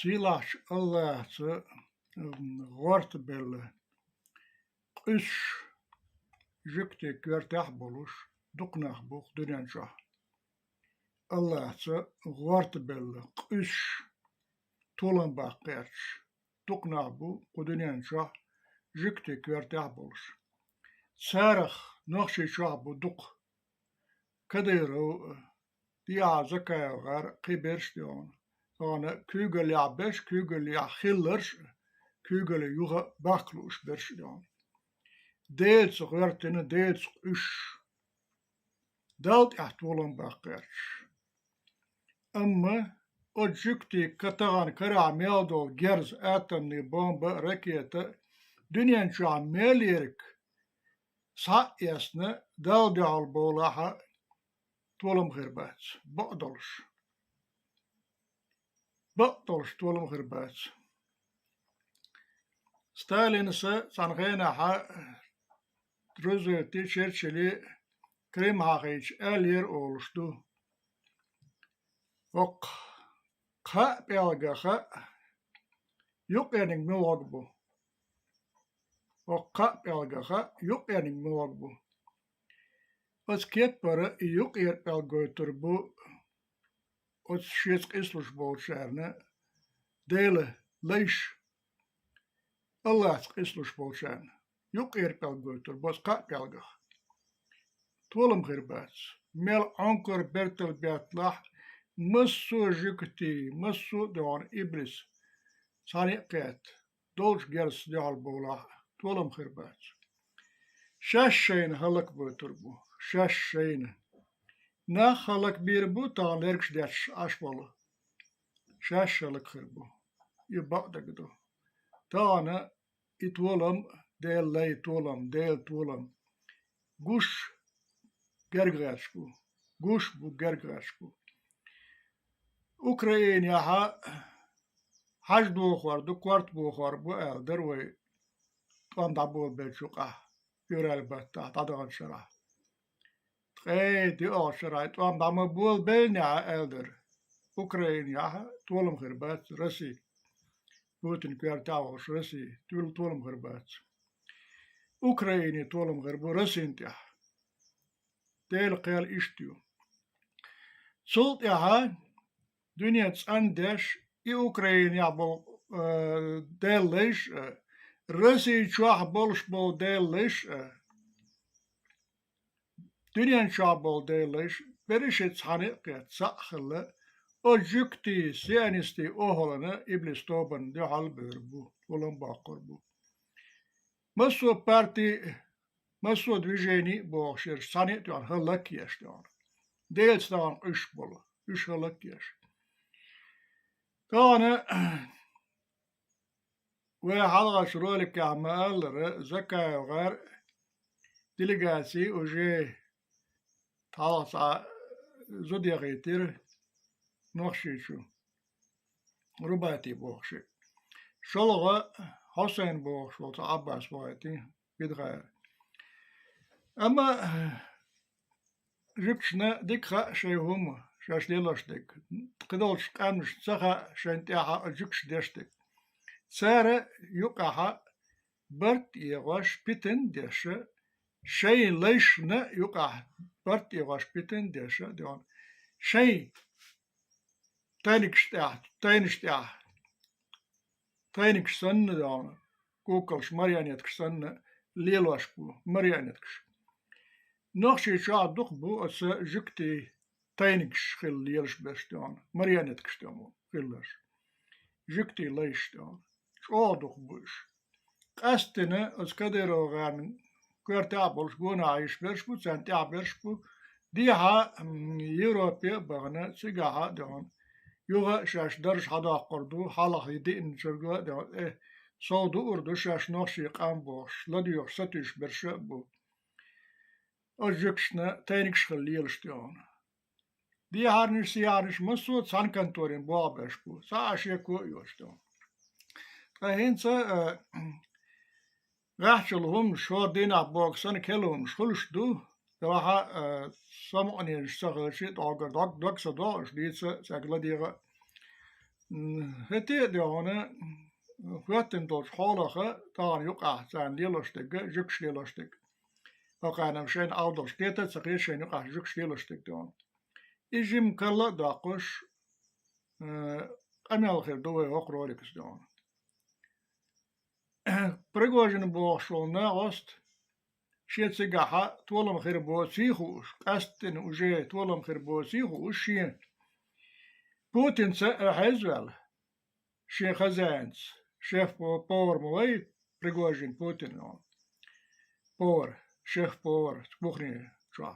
سيلاش الله غورت بل قش جكتي كورتاح بولوش دقناح بوخ دنيان شاه الله غورت بل قش طولن باقيرش دقناح بو قدنيان شاه جكتي كورتاح بولوش سارخ نخشي شاه بو دق كديرو ديا زكايا غار قيبرش ديون أنا كوغل يا بش كوغل يا خيلرش كوغل يوغا باقلوش برش ديون ديتس غيرتنا ديتس إش دالت احتولن باقرش أما أجيكتي كتغان كرا ميلدول جرز آتني بومبا ركيتا دنيان شا ميليرك صح يسنا دال دعال بولاها تولم غربات بقدلش تولم غربات ستالين سانغينا تروزو تي شيرشلي كريم هاغيش الير اولشتو وق خا بيالغا خا يقينك ملوغبو وق بيالغا خا يقينك ملوغبو بس كيت برا يقير بيالغو تربو وس شيسك اسلوش بولشارنا ديله ليش الله اسلوش بولشارنا يقير بيالغو تربو بس قا بيالغا تولم غربات ميل انكر برتل بيطلع مسو جكتي مسو دون إبليس صاني قيت دولش جرس ديال بولا تولم غربات شاشين هلك بوتربو شاشين نا خلق بيربو تان لركش ديش أشباله شاش هلك خربو يبقى دقدو تانا يتولم ديل لا يتولم ديل تولم قوش جرغاشبو قوش بو جرغاشبو أوكرانيا حاج بوخور دو كوارت بوخور بو دروي طان دابو بلشوقه يورال بتا تادغن شرا تخي دي شرا طان دام بول بلنيا الدر أوكرانيا تولم غربات رسي بوتن كوارتاوش رسي تولم غربات أوكرانيا تولم غربو رسي انتيا ديل قيل إشتيو سلط دنيا تساندش أوكرانيا بول ديل ليش رسي شاح بولش بول ديل ليش دنيا شاح بول ديل ليش بريشت حنقيت سأخلة أجيكتي سيانستي أهلنا إبليس توبن دي حال بيربو ولن باقربو مسو بارتي مسو движений بوشير ساني تيان هلك يشتيان ديل ستان إش بولا إش هلك يش كان وحلقة شرولك عمال زكا وغير ديليغاسي وجي تالصا زوديا غيتير نوخشيشو رباتي بوخشي شلغة حسين بوخش وطا عباس بوغيتي بيدغير أما جبشنا ديكخا شيهم شاش ليلوش ديك قدولش قامش سخا شنتيها جكش ديشتك سارة يقعها برت يغاش بيتن ديشة شي ليش نا يقع برت يغاش بيتن ديشة ديون شي تاينكش سن ديون كوكلش مريانيتكش سن ليلوش بو مريانيتكش نخشي شا دقبو أس جكتي تاينكش خل ليلش بش ديون مريانيتكش ديون خلش جكتي ليش ديون شو دقبوش قاستنا أس كديرو غان كورتابلش بونا عايش برشبو سانتيا برشبو ديها يوروبيا بغنا سيجاها ديون يوغا شاش درش حدا قردو حالة يدين شرقا ديون صودو أردو شاش نخشي قام بوش لديوخ ستيش برشبو أجيكشنا تاينكش خليلش ديون دي هارنش سيارنش مسود سان كنتورين بوابش بو ساشيكو يوش ديون فهينسا غاحشلهم شو دينا بوكسن كلهم شخلش دو دواها سمعني نشتغل شيء دوغر دوغ صداش ديتسا ساقلا ديغا هتي دهونه وقتن دوش حالها تان يقع سان ليلوشتك جكش ليلوشتك فقانا مشين أوضل شكيتا تسقيش شين يقع جكش ليلوشتك دهون إجي مكلا داقش أمي الخير دوي وقرو لكس دهون بريغوجن بوشلنا غست شيت سيقاحا تولم خير بوسيخوش قستن وجي تولم خير بوسيخوش شين بوتين حزول شين خزانس شيف باور موي بريغوجين بوتين باور شيف باور تبوخني شو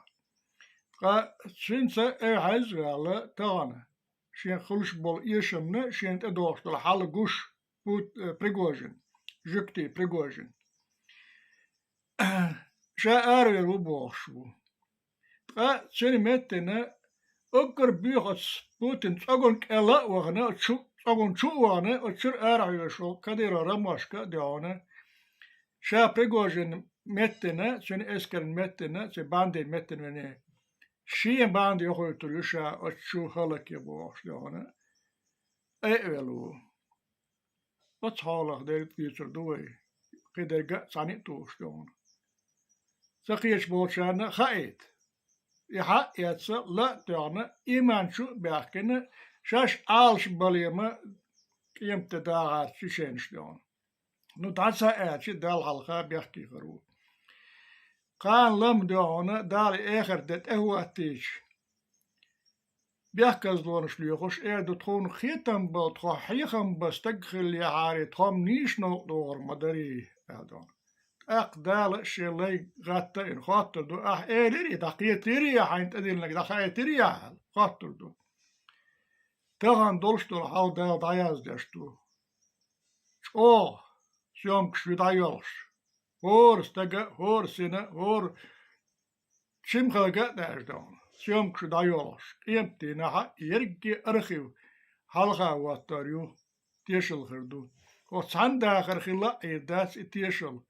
قا شين حزول تانا شين خلش بول يشمنا شين تدوش الحال قوش بوت بريغوجين جكتي بريغوجين شا أرغل وبوشو قا شين متنا أكر بيخص بوتين تقول كلا وغنا تقول شو وانا أشر أرغل شو كدير رماشكا ديانا شا بريغوجين متنا شين إسكر متنا شي باندين متنا شين باندي يخوي تلوشا أشو خلق يبوش ديانا أقلو واتحالك دير بيتر دوي قدر قا ساني توش ديانا سقيش بوشانا خايت يحق يتسا لا ديانا إيمان شو بيحكينا شاش آلش باليما قيمت داغات شيشينش ديانا نو تعسا اعشي دال حلقا بيحكي غرو قان لم ديانا دالي اخر دت اهواتيش بيحكز دون شليخوش اعدو تخون خيتم بلتخو حيخم بستقخل يحاري تخم نيش نقدور مدري اعدون أقدال شلي غاتا إن خاطر دو إيري دقيتيري حين تدين لك دقيتيري خاطر دو تغن دولش دول حال دال داياز داشتو سيوم كشوي دايالش هور استقا هور سنة هور شم خلقا داش دون سيوم كشوي دايالش قيمتي نحا يرقي أرخيو حلقا واتاريو تيشل خردو وصان داخر خلا إيداس تيشل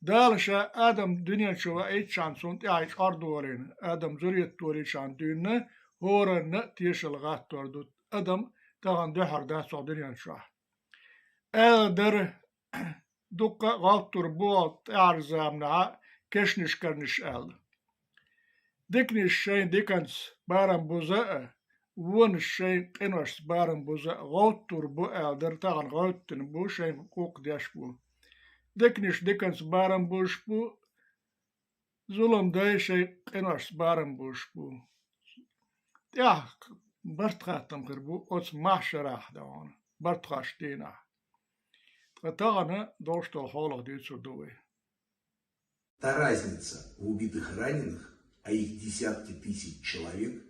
دالشا آدم دنيا شوا ايت شانسون تعيش أردورين آدم زريت توري شان دينا هورن تيشل غات توردو آدم تغن دحر داسو دنيا شوا در دوكا غالتور بوات اعرزامنا كشنش كرنش ديكنش شين ديكنس بارم بوزاء ونش شين قنوش بارم بوزاء غالتور بو در تغن غالتن بو شين قوق دياش بو دكنش دكنس بارم بوش بو ظلم داي شيء قناش بارم بوش بو يا برتخاتم خربو اوت محشراح دون برتخاش دينا فتاغنا دوشتو حالة ديتسو دوي. Та разница в убитых и раненых, а их десятки тысяч человек,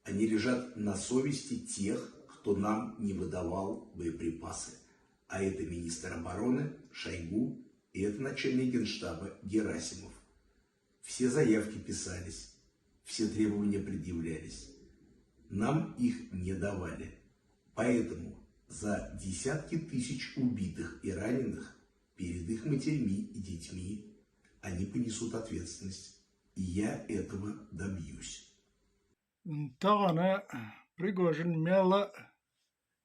они лежат на совести тех, кто нам не выдавал боеприпасы. А это министр обороны Шойгу и это начальник генштаба Герасимов. Все заявки писались, все требования предъявлялись. Нам их не давали. Поэтому за десятки тысяч убитых и раненых перед их матерьми и детьми они понесут ответственность. И я этого добьюсь. Тағана Пригожин мела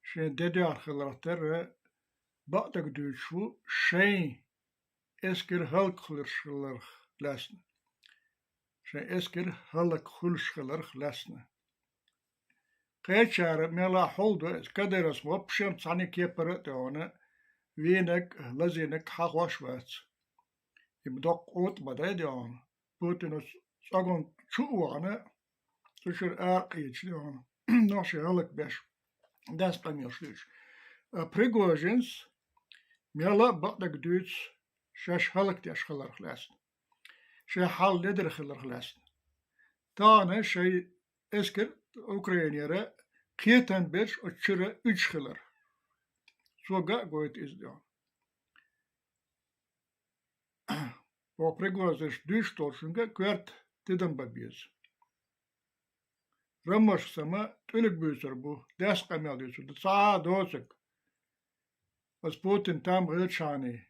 шен деде архилартер бақтак дүйшу шен eskir halkхылыршылар ләсін. Шен eskir halkхылшылар ләсін. Қайчары мела холду кадерас вапшем цаны кепері деоны венек лазенек хақвашвац. Ибдок отмада деоны. Путинус сагон чуаны تشير آقيتش ليون ناشي هلك باش داس باميرشليش بريغوجينس ميلا بقدك دوتس شاش هلك تاش خلر خلاسن شا حال لدر خلر خلاسن تانا شي اسكر اوكرانيرا قيتن بيرش اتشرا اج خلر سوغا قويت ازديون و بريغوجينس دوش تورشنگا كوارت تدن بابيز رمش سما تلك بيسر بو داس قميل ديسو دسا دوسك بس بوتين تام غير شاني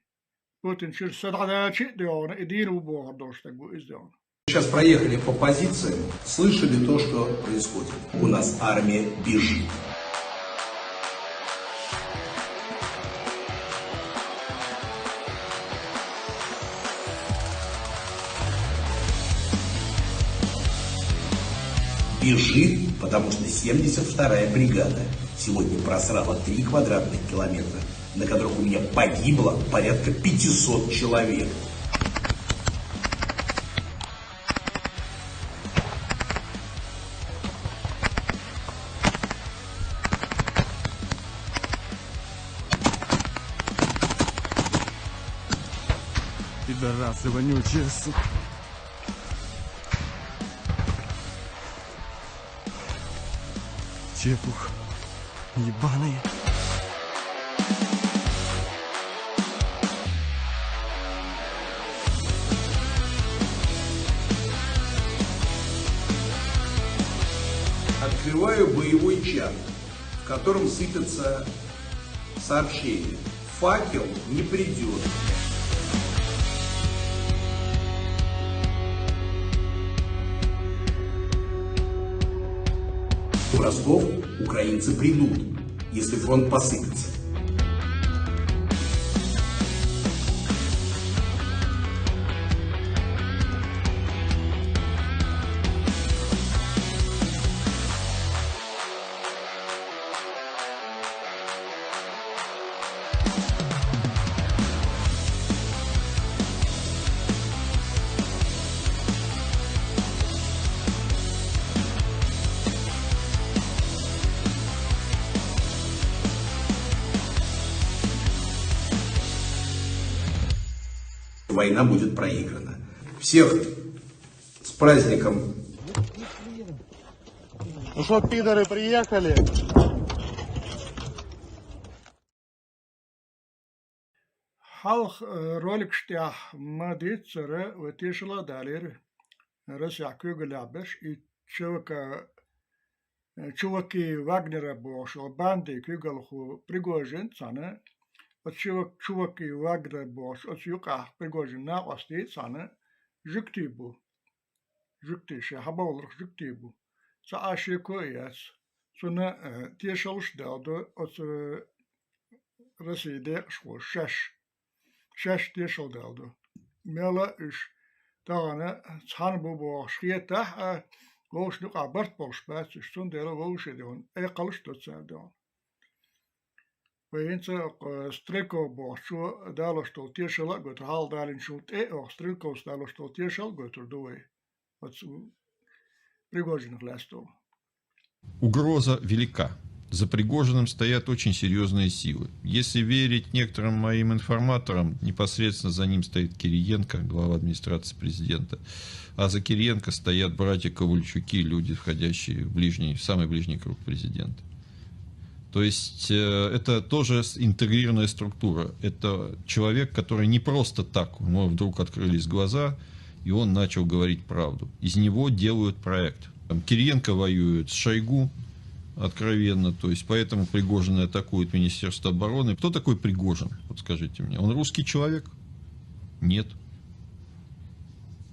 بوتين شير صدقاتي ديون ادين وبو هردوشتك بو ازديون. Сейчас проехали по позициям, слышали то, что происходит. У нас армия бежит. Бежит, потому что 72-я бригада сегодня просрала 3 квадратных километра, на которых у меня погибло порядка 500 человек. Пидорасы вонючие, сука. Чепух. Ебаные. Открываю боевой чат, в котором сыпятся сообщения. Факел не придет. В Ростов украинцы придут, если фронт посыпется. Война будет проиграна. Всех с праздником. Ну что, пидоры, приехали? Halk rolikstja madit zere wetishla dalir Rusya kugelabers I чуваки Вагнера бошо банды kugelhu Prigozhin цане от чуваки Вагнера бош от юка Prigozhin на ости цане жуктибу жуктише хабаулрх жуктибу за ашеко яс цуна тешалш далдо от Россия шо шаш тешал далдо мела иш тагана цан бу шхиета Goos nu Bart Polspaat, dus toen delen we doen. Alles tot zijn doen. We hebben strikko boortje, daar stond tierschel, goed haal daar in shoot, strikko daar stond tierschel, goed er doe. Wat Пригожин лесто. Угроза велика. За Пригожиным стоят очень серьезные силы. Если верить некоторым моим информаторам, непосредственно за ним стоит Кириенко, глава администрации президента. А за Кириенко стоят братья Ковальчуки, люди, входящие в самый ближний круг президента. То есть это тоже интегрированная структура. Это человек, который не просто так, у него вдруг открылись глаза, и он начал говорить правду. Из него делают проект. Кириенко воюет с Шойгу, откровенно, то есть поэтому Пригожин атакует Министерство обороны. Кто такой Пригожин? Вот скажите мне. Он русский человек? Нет.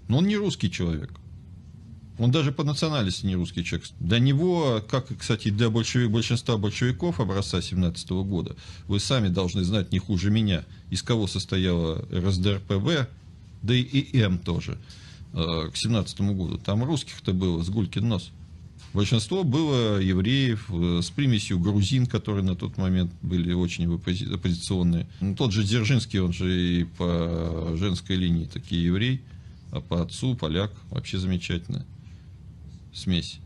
Но он не русский человек. Он даже по национальности не русский человек. Для него, как, кстати, для большинства большевиков образца 17 года, вы сами должны знать не хуже меня, из кого состояла РСДРПВ, да и ИМ тоже, к 17 году. Там русских-то было с гулькин нос. Большинство было евреев с примесью грузин, которые на тот момент были очень оппозиционные. Ну, тот же Дзержинский, он же и по женской линии такие еврей, а по отцу поляк. Вообще замечательная смесь.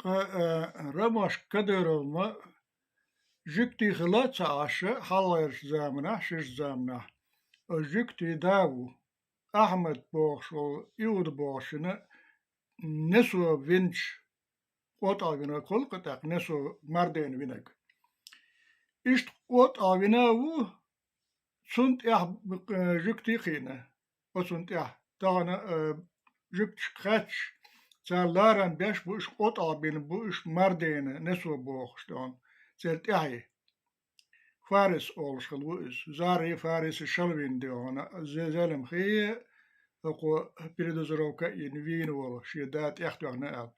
Рамаш Кадыровна жикти хлаца аше халайрш замна шиш замна. Жикти даву Ахмед Бошл Иуд Бошина несу винч Ot avina kolkatak neso marden vinag. Ist ot avina wu sunt jukti khina. Sunt dagana jukt khatch. Laran besh bu is ot avina bu is marden neso bogstan. Zelt Faris olschel wu is. Zari Faris shalwin deona. Zelem khie. Ako piridozroka in Wien wol. Shidat echt wagna.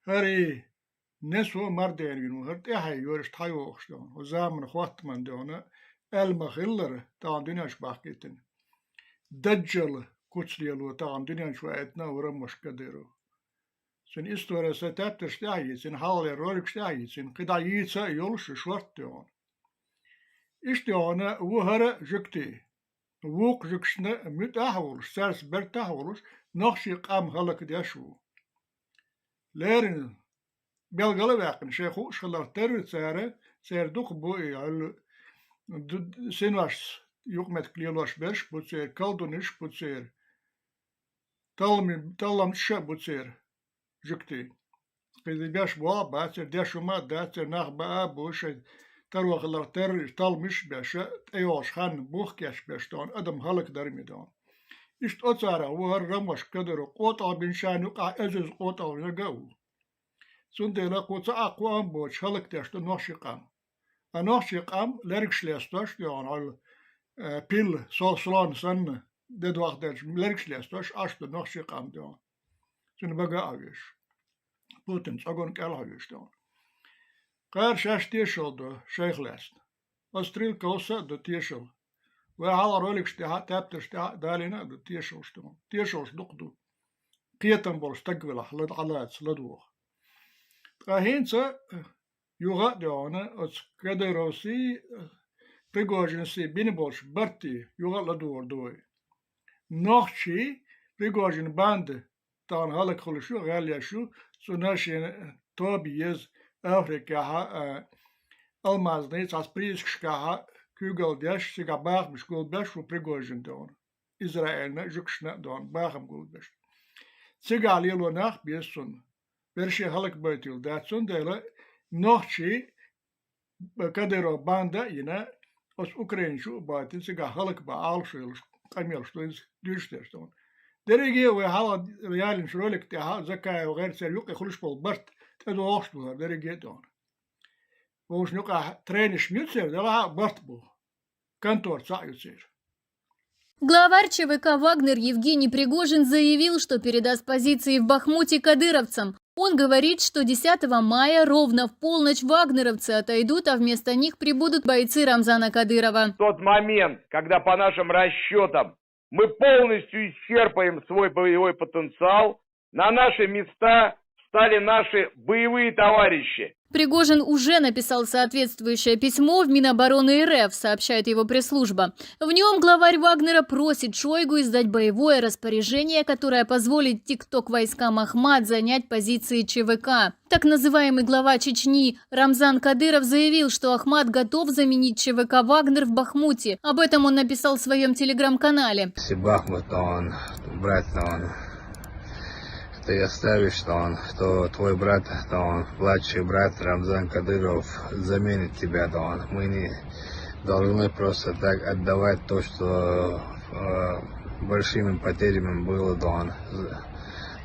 هري نسو مردين ينو هرتي هاي يورش تايو أخشتون وزامن خوات من دونا المخلر تاعن دنيا شباقيتن دجل كتسليلو تاعن دنيا شوائتنا ورمش كديرو Sen история se täptä stähjit, sen halle rolik stähjit, sen kida jiitsa jolus shorttion. Istiona wuhara jukti. Wuk juksne mit ahulus, sers bert ahulus, nog zich am halak dashu. Leren belgale werken, shechu shalar territ sere, ser duch boi al sinwas juk met klielos besh, butser kaldunish, butser talam butser jukti. Kidi besh boa, batser dashuma, datser nach baa bush, تروح لرتر تال مش باش ايوش خان بوخ كاش باش دون ادم هلك درميدون اشت اتصارا وهر رمش قدر قوطع بن شان وقع ازز قوطع ونقو سندلا قوطع اقوام بوش هلك تاشت نوشيقام انوشيقام لركش ليستوش دون على بيل صلان سن دد وقتش لركش ليستوش اشت نوشيقام دون سن بقى اويش بوتنس اقون كالهويش دون قار شاش تيشل دو شيخ لاست أستريل كوسا دو تيشل وحالا روليك شتها تابتر شتها دالينا دو تيشل شتون تيشل شدقدو قيتن بول شتقبلح لد علات لدوخ قاهينسا يوغا دوانا أتس كدروسي بريغوجنسي بينبولش برتي يوغا لدور دوي نوخشي بريغوجن باند تان هالك خلشو غاليا شو سوناشي توبي يز Afrika almaznic as priskškaha kugel desh siga bachmish gulbesh fu Prigozhin don. Izrael ne jukshna don bacham gulbesh. Siga lilo nach biesun. Vershi halak beutil datsun dele nochchi kadero banda ina os Ukrainshu baitin siga halak ba alshil kamel shtoins dürsтерstон. Derege we hala realin shrolik te ha zakay و غير serjuk khulush pol bart تدو أشتوه درجتون. وش نقع трениш мюцер дала бартбу. Контор цаюцер. Главарь ЧВК «Вагнер» Евгений Пригожин заявил, что передаст позиции в Бахмуте кадыровцам. Он говорит, что 10 мая ровно в полночь вагнеровцы отойдут, а вместо них прибудут бойцы Рамзана Кадырова. В тот момент, когда по нашим расчетам мы полностью исчерпаем свой боевой потенциал, на наши места стали наши боевые товарищи. Пригожин уже написал соответствующее письмо в Минобороны РФ, сообщает его пресс-служба. В нем главарь Вагнера просит Шойгу издать боевое распоряжение, которое позволит тикток-войскам Ахмат занять позиции ЧВК. Так называемый глава Чечни Рамзан Кадыров заявил, что Ахмат готов заменить ЧВК «Вагнер» в Бахмуте. Об этом он написал в своем телеграм-канале. Если Бахмут, то он, брать, то он... Ты оставишь, то твой брат, то он, младший брат Рамзан Кадыров заменит тебя, то он. Мы не должны просто так отдавать то, что большими потерями было, то он,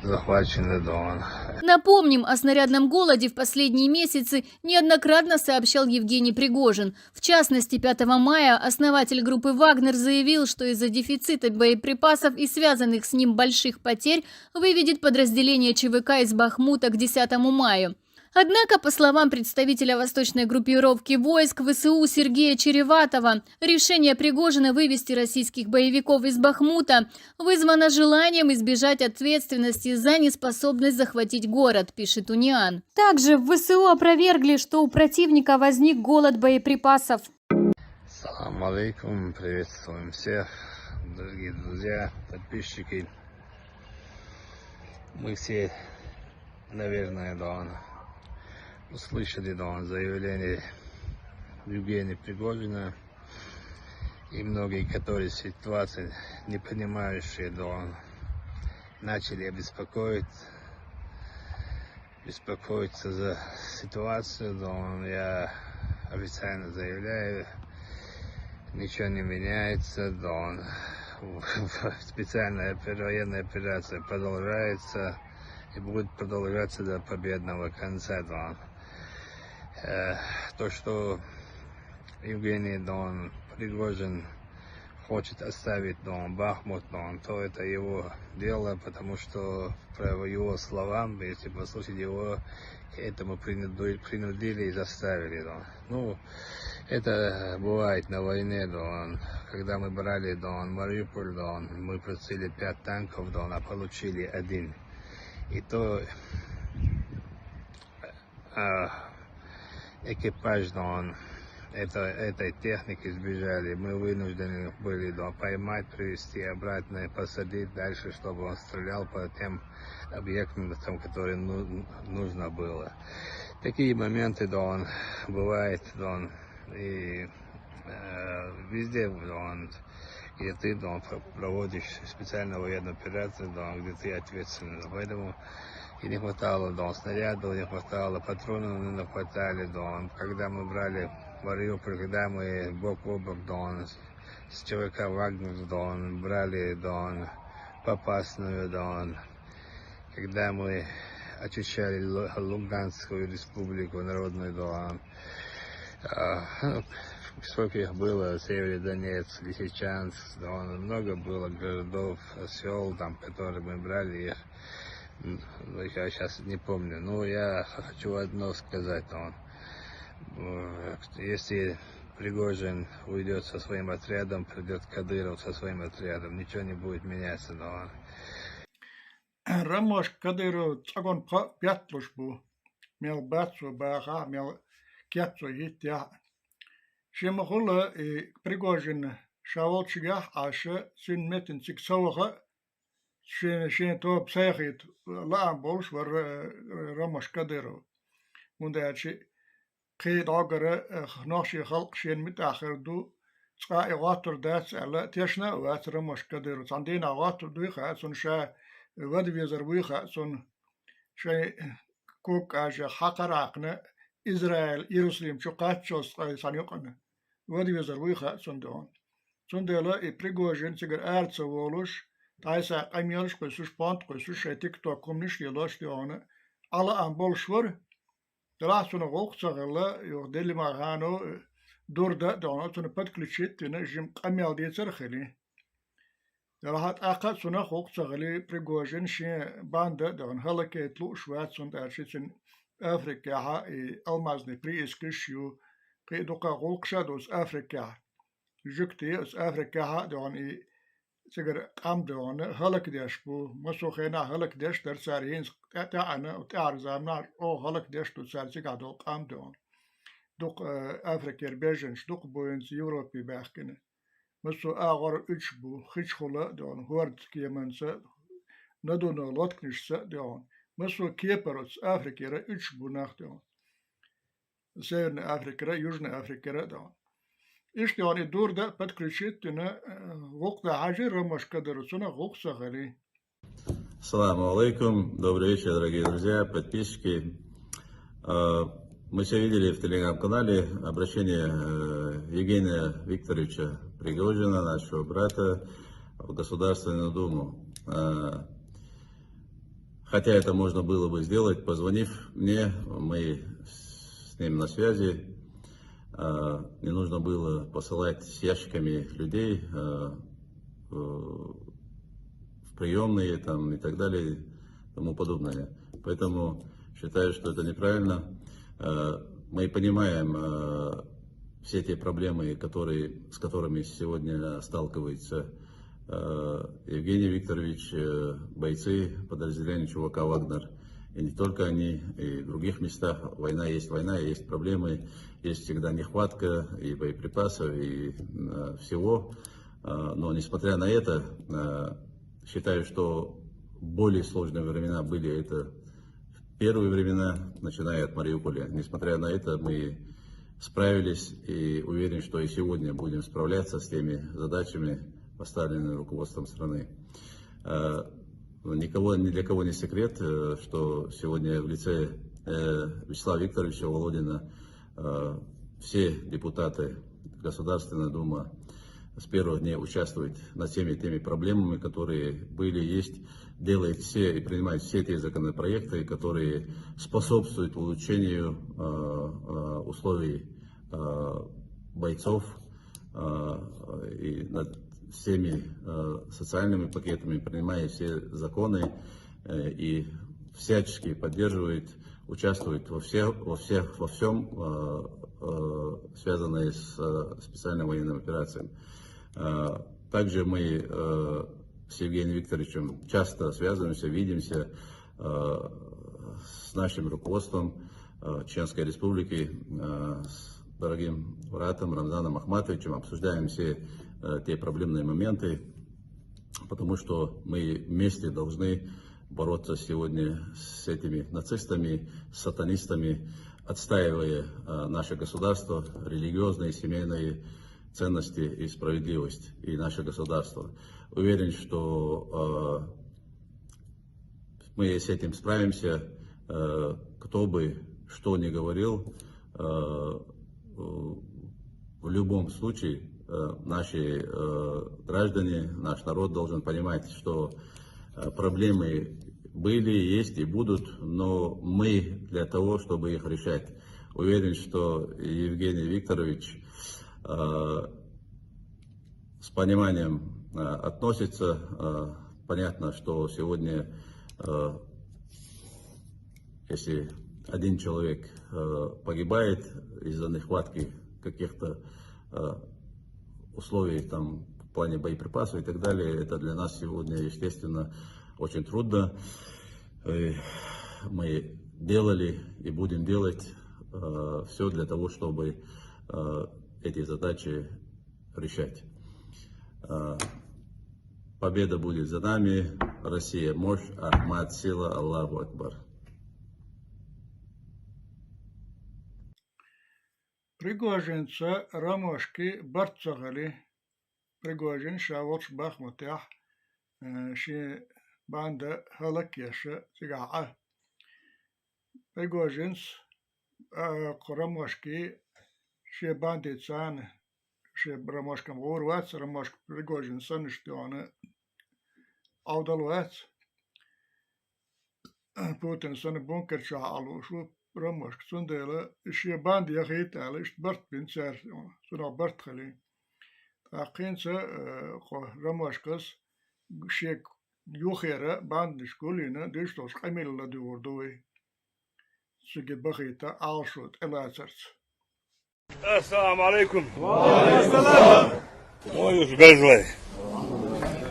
захвачено, то он. Напомним, о снарядном голоде в последние месяцы неоднократно сообщал Евгений Пригожин. В частности, 5 мая основатель группы «Вагнер» заявил, что из-за дефицита боеприпасов и связанных с ним больших потерь выведет подразделение ЧВК из Бахмута к 10 мая. Однако, по словам представителя восточной группировки войск ВСУ Сергея Череватова, решение Пригожина вывести российских боевиков из Бахмута вызвано желанием избежать ответственности за неспособность захватить город, пишет Униан. Также в ВСУ опровергли, что у противника возник голод боеприпасов. Салам алейкум, приветствуем всех, дорогие друзья, подписчики. Мы все, наверное, услышали заявление Евгения Пригожина, и многие, которые ситуации не понимающие, начали беспокоиться за ситуацию. Я официально заявляю, ничего не меняется. Специальная военная операция продолжается и будет продолжаться до победного конца. То, что Евгений Пригожин хочет оставить Бахмут, то это его дело, потому что, по его словам, если послушать его, к этому принудили и заставили. Это бывает на войне. Когда мы брали Мариуполь, мы просили 5 танков, а получили 1. И то экипаж, да, он этой техники сбежали. Мы вынуждены были, да, поймать, привезти обратно и посадить дальше, чтобы он стрелял по тем объектам, которые нужно было. Такие моменты, да, он бывает, да, он и везде, да, он, где ты, да, проводишь специальную военную операцию, да, где ты ответственный. Поэтому и не хватало, да, снарядов, не хватало, патронов не хватали, да, когда мы брали Мариуполь, когда мы бок о бок, да, с ЧВК Вагнер, да, брали, да, Попасную, да, когда мы очищали Луганскую республику народную, да, сколько их было, Северодонецк, Лисичанск, да, много было городов, сел, там, которые мы брали их. Я сейчас не помню, но я хочу одно сказать, если Пригожин уйдет со своим отрядом, придет Кадыров со своим отрядом, ничего не будет меняться, но... Рамаш Кадыров цагон пятлуш бу, мел бацу баха, мел кятцу хитя. Шемахула и Пригожин шаволчигах аша син метин циксауха, شين توب ساخيت لا بولش ور رمش كدرو ونداشي قيد عقرة ناشي خلق شين متأخر دو تقا إغاتر داس على تيشنا وات رمش كدرو عندنا غاتر دو خاصون شا ود فيزر وي خاصون شي كوك أجا حقر عقنا إسرائيل يروسليم شو قاتشوس سانيقنا ود فيزر وي خاصون دون سندلا إبريغوجين سيجر أرتس وولوش Taysa qamyalış qoysuş pant qoysuş TikTok komniş yelaş diyorne ala an bolşvar dala sonra qoqçağıla yox deli mağano durda dona sonra patklişit tine jim qamyal diye çarxili dala aqa sonra qoqçağılı Prigozhin şi banda don halaketlu şvat sonra erşitin Afrika ha almazni priiskişu qiduqa qoqşados Afrika jukti Afrika ha don سيجر قام دون هلك ديش بو مسوخينا هلك ديش در سارين تاعنا وتعرزامنا او هلك ديش تو سار سيجا دو قام دون دوق افريكير بيجنش دوق بوينز يوروبي باخكنا مسو اغر اچ بو خيش خلا دون هورد كيمنسا ندون لوتكنش دون مسو كيبروس افريكير اچ بو ناخ دون سيرن افريكير يوجن افريكير دون إيش يعني الدور ده подключить на وقت حاجة مش قدر سنة وقت سهلي. Ассаламу алейкум, добрый вечер, дорогие друзья, подписчики. Мы все видели в телеграм-канале обращение Евгения Викторовича Пригожина, нашего брата, в Государственную Думу. Хотя это можно было бы сделать, позвонив мне, мы с ним на связи. Не нужно было посылать с ящиками людей в приемные там, и так далее и тому подобное. Поэтому считаю, что это неправильно. Мы понимаем все те проблемы, с которыми сегодня сталкивается Евгений Викторович, бойцы подразделения ЧВК «Вагнер». И не только они, и в других местах. Война, есть проблемы, есть всегда нехватка и боеприпасов, и всего. Но несмотря на это, считаю, что более сложные времена были это первые времена, начиная от Мариуполя. Несмотря на это, мы справились и уверен, что и сегодня будем справляться с теми задачами, поставленными руководством страны. Ни для кого не секрет, что сегодня в лице Вячеслава Викторовича Володина все депутаты Государственной Думы с первых дней участвуют над всеми теми проблемами, которые были, есть, делает все и принимает все те законопроекты, которые способствуют улучшению условий бойцов и над всеми социальными пакетами, принимая все законы и всячески поддерживает, участвует во всем, связанное с специальным военным операцией. Также мы с Евгением Викторовичем часто связываемся, видимся. с нашим руководством Чеченской Республики, с дорогим братом Рамзаном Ахматовичем обсуждаем все те проблемные моменты, потому что мы вместе должны бороться сегодня с этими нацистами, с сатанистами, отстаивая наше государство, религиозные, семейные ценности и справедливость и наше государство. Уверен, что мы с этим справимся, кто бы что ни говорил, в любом случае наши граждане, наш народ должен понимать, что проблемы были, есть и будут, но мы для того, чтобы их решать. Уверен, что Евгений Викторович с пониманием относится. Понятно, что сегодня, если один человек погибает из-за нехватки каких-то условий там, в плане боеприпасов и так далее, это для нас сегодня, естественно, очень трудно. Мы делали и будем делать все для того, чтобы эти задачи решать. Победа будет за нами. Россия мощь, Ахмат сила, Аллаху Акбар. Пригожинца Рамошки Барцагали, Пригожин Шавоч Бахмутях, Ши Банда Халакеша Сигаа. Пригожинц Рамошки Ши Бандицан, Ши Рамошкам Урвац, Рамошк Пригожин Санштиона Аудалвац. Putin Сан Бункер Шаалу, Шу Рамошк Сундела, Ши Банд Яхит Алиш Барт Бинцер, Суна Барт Хали. Акинца Рамошкас Ши Юхера Бандиш Гулина, Дишtos Камилла Дурдуи. Суги Бахита Алшут Элацерц. Ассаламу алейкум. Ой уж безлай.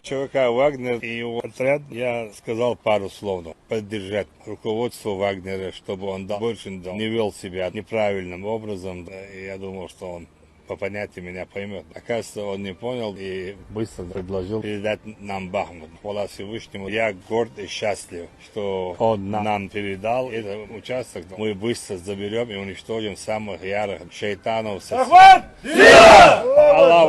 ЧВК «Вагнер» и его отряд, я сказал пару слов, поддержать руководство Вагнера, чтобы он больше не вел себя неправильным образом. И я думал, что он по понятию меня поймет. Оказывается, он не понял и быстро предложил передать нам Бахмут. Хвала Всевышнему, я горд и счастлив, что он нам передал этот участок. Мы быстро заберем и уничтожим самых ярых шайтанов. Аллаху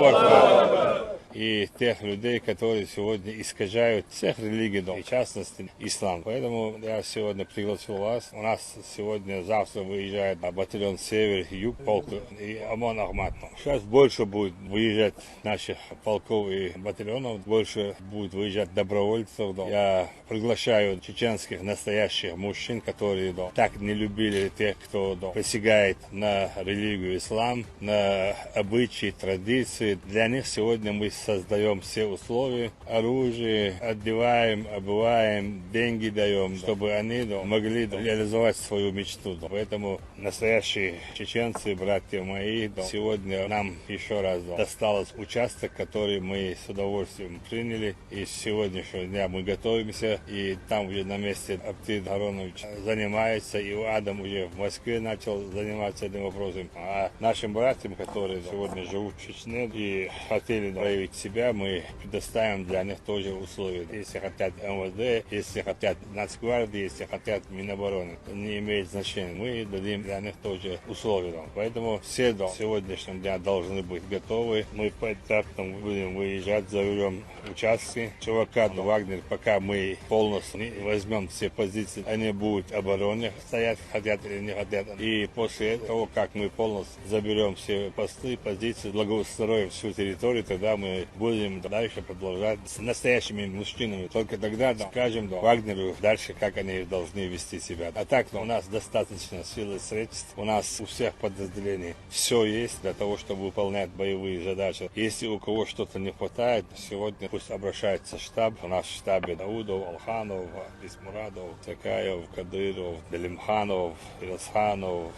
Акбар! И тех людей, которые сегодня искажают всех религий, в частности ислам. Поэтому я сегодня пригласил вас. У нас сегодня, завтра выезжает батальон Север, Юг, полк и ОМОН Ахмат. Сейчас больше будет выезжать наших полков и батальонов, больше будет выезжать добровольцев. Я приглашаю чеченских настоящих мужчин, которые так не любили тех, кто посягает на религию ислам, на обычаи, традиции. Для них сегодня мы создаем все условия, оружие, одеваем, обуваем, деньги даем, чтобы они могли реализовать свою мечту. Поэтому настоящие чеченцы, братья мои, сегодня нам еще раз досталось участок, который мы с удовольствием приняли. И с сегодняшнего дня мы готовимся, и там уже на месте Аптид Аронович занимается, и Адам уже в Москве начал заниматься этим вопросом. А нашим братьям, которые сегодня живут в Чечне и хотели проявить себя, мы предоставим для них тоже условия. Если хотят МВД, если хотят Нацгвардии, если хотят Минобороны, не имеет значения. Мы дадим для них тоже условия. Поэтому все до сегодняшнего дня должны быть готовы. Мы поэтапно будем выезжать, заберем участки. ЧВК Вагнер, пока мы полностью не возьмем все позиции, они будут в обороне стоять, хотят или не хотят. И после того, как мы полностью заберем все посты, позиции, благоустроим всю территорию, тогда мы будем дальше продолжать с настоящими мужчинами. Только тогда скажем Вагнеру дальше, как они должны вести себя. А так у нас достаточно сил и средств. У нас у всех подразделений все есть для того, чтобы выполнять боевые задачи. Если у кого что-то не хватает, сегодня пусть обращается в штаб. У нас в штабе Даудов, Алханов, Бисмурадов, Цакаев, Кадыров, Делимханов, Иласханов,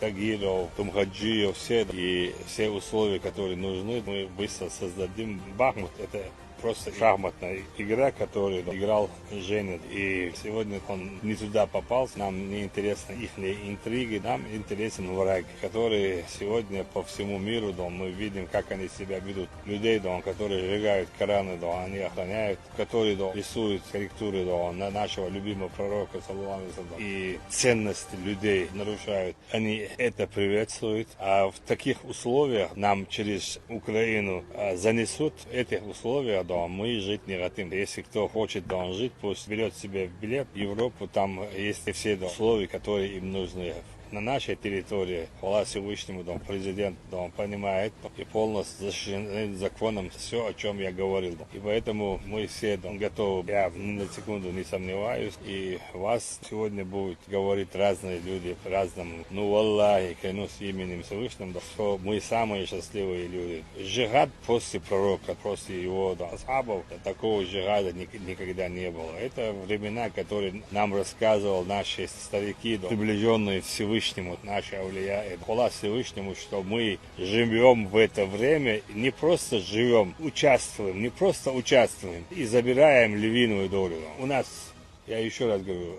Тагиров, Тумхаджиев, все условия, которые нужны, мы быстро создадим. Бахмут — это просто шахматная игра, которую играл Женя. И сегодня он не туда попал, нам не интересны их интриги, нам интересен враг, который сегодня по всему миру, да, мы видим, как они себя ведут. Людей, да, которые сжигают Кораны, да, они охраняют, которые, да, рисуют корректуры, да, на нашего любимого пророка, саллаллаху алейхи ва саллям, и ценности людей нарушают. Они это приветствуют, а в таких условиях нам через Украину занесут эти условия, да, мы жить не хотим. Если кто хочет, да, жить, пусть берет себе билет в Европу, там есть все, да, условия, которые им нужны. На нашей территории, хвала Всевышнему, да, президент, да, он понимает и полностью защищен законом все, о чем я говорил. И поэтому мы все, да, готовы, я ни на секунду не сомневаюсь, и вас сегодня будут говорить разные люди по-разному. Ну, Аллахи, клянусь именем Всевышним, да, что мы самые счастливые люди. Джихад после пророка, после его, да, асхабов, такого джихада никогда не было. Это времена, которые нам рассказывал наши старики, да, приближенные Всевышнему, наши аулия. Хвала Всевышнему, что мы живем в это время, не просто живем, участвуем, не просто участвуем и забираем львиную долю. У нас, я еще раз говорю,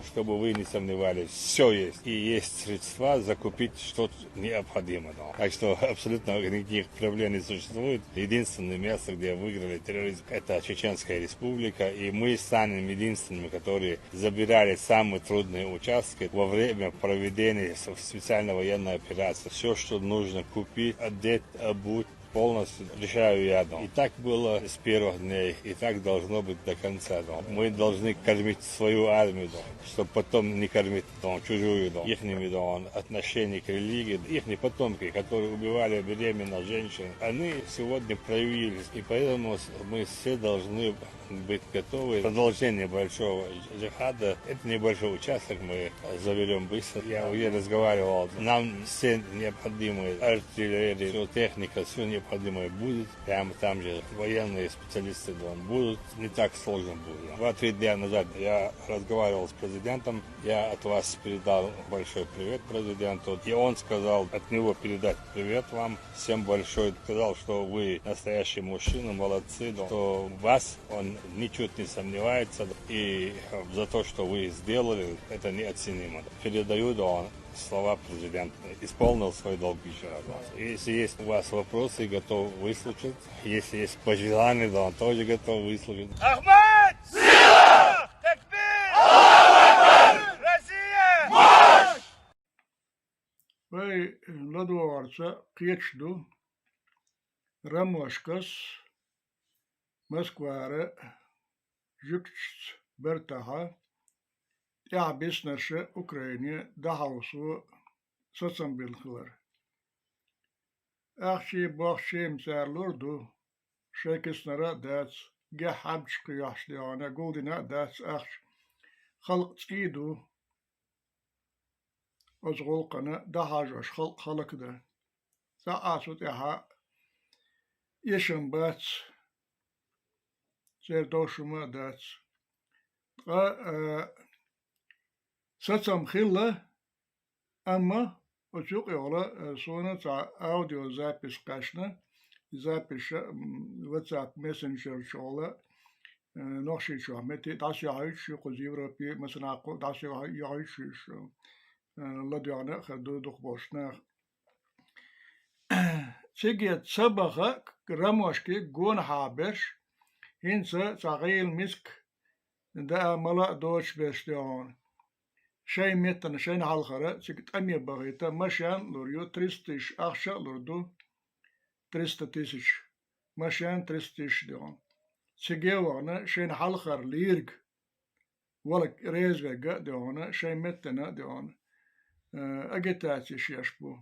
чтобы вы не сомневались, все есть. И есть средства закупить что-то необходимое. Так что абсолютно никаких проблем не существует. Единственное место, где выиграли терроризм, это Чеченская республика. И мы станем единственными, которые забирали самые трудные участки во время проведения специальной военной операции. Все, что нужно купить, одеть, обуть, полностью решаю я. И так было с первых дней, и так должно быть до конца. Мы должны кормить свою армию, чтобы потом не кормить чужую. Ихними отношения к религии, их потомки, которые убивали беременных женщин, они сегодня проявились. И поэтому мы все должны быть готовы. Продолжение большого джихада, это небольшой участок, мы заберем быстро. Я уже разговаривал, нам все необходимые артиллерия, все техника, все необходимое будет. Прямо там же военные специалисты будут, не так сложно будет. 2-3 дня назад я разговаривал с президентом, я от вас передал большой привет президенту, и он сказал от него передать привет вам, всем большой, сказал, что вы настоящий мужчина, молодцы, что вас он ничуть не сомневается, и за то, что вы сделали, это неоценимо. Передаю, слова президента. Исполнил свой долг еще раз. Если есть у вас вопросы, готов выслушать. Если есть пожелания, он тоже готов выслушать. Ахмад! Сила! Такбир! Аллаху Акбар! Россия! Марш! Vai Ladvarca Kiečdu Ramoškas Maskvare Žukčs Bertaha Jābisnaše Ukrainie Dahausu Sasambilklar. Ахши бахшим сарлурду шекиснара дац гахабч кияшлиана голдина дац ахш خلق تقيدو أزغلقنا دهاجوش خلق خلق ده ساعات تها يشم بات زير دوشما دات ستم خلة أما وشوق يولا صونا تاع أوديو زابيش قاشنا زابيش واتساب ماسنجر شغلة نوشي شو متي داس يعيش قزيورة بي مثلا أقول داس يعيش شو لديانا خدو دخبوشنا تيجي تسبخ رموشكي جون حابش هنسا تغيل مسك دا ملا دوش بشتيون شيء متن شيء حالخرة تيجي أمي بغيتا مشان لوريو تريستيش أخشى لوردو 300,000 مشان تريستيش ديون تيجي وانا شيء حالخر ليرج ولك ريزغا ديون شيء متن ديون أجتاتي شيشبو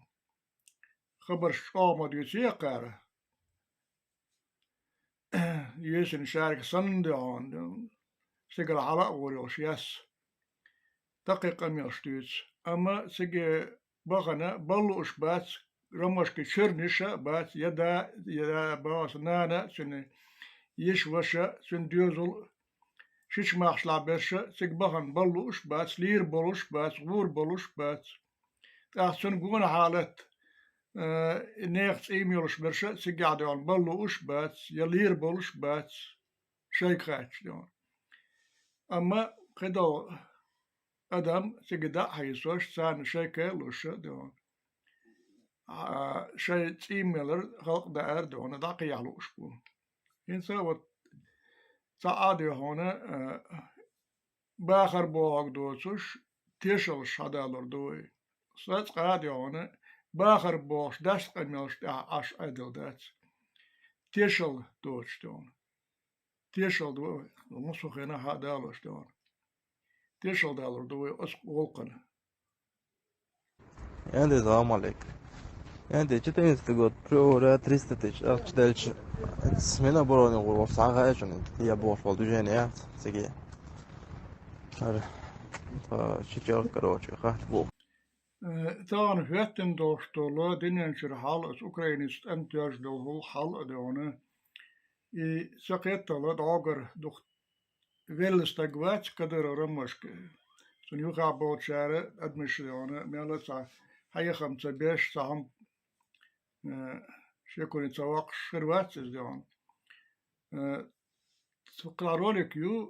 خبر شقام ديوتي قارة يسن شارك صندوق سجل على أوريوش يس دقيقة ميشتيت أما سجى بغنا بلوش بات رمش كشرنشة بات يدا باس نانا سن يشوشة سن ديوزل شيش ماخش لعبشة سج بغن بلوش بات لير بلوش بات غور بلوش بات أحسن جون حالت نيخت إيميلش برشا سيقع ديون بلو وش باتس يلير بولش باتس شيكاتش ديون أما قدو أدم سيقدا حيسوش سان شيكالوش ديون شيء إيميلر خلق دائر ديون داقي يعلوش بو إنسا وط سعادي هنا باخر بوغ دوتوش تيشلش هدالر دوي سات قادي هنا باخر بوغش دست قميلش عش أدل دات تيشل دوتش دون تيشل دوي نصو خينا هدالش دون تيشل دالر دوي أسق ولقن Енді салам алейкум. Енді 14 год приора 300 тысяч дальше. Смена бороны в Сага, я был в движении, сиги. Чичал, короче, хатбу. Taan vetten doorstolen, dinenser hal, als Oekraïnist en thuisdol hal adone. I saketale dager doch welste gwats kader rammaske. Zo'n juga bootjare admissione, melasa hayegam te best sam shekorit zawak scherwats is dan. So klarolik ju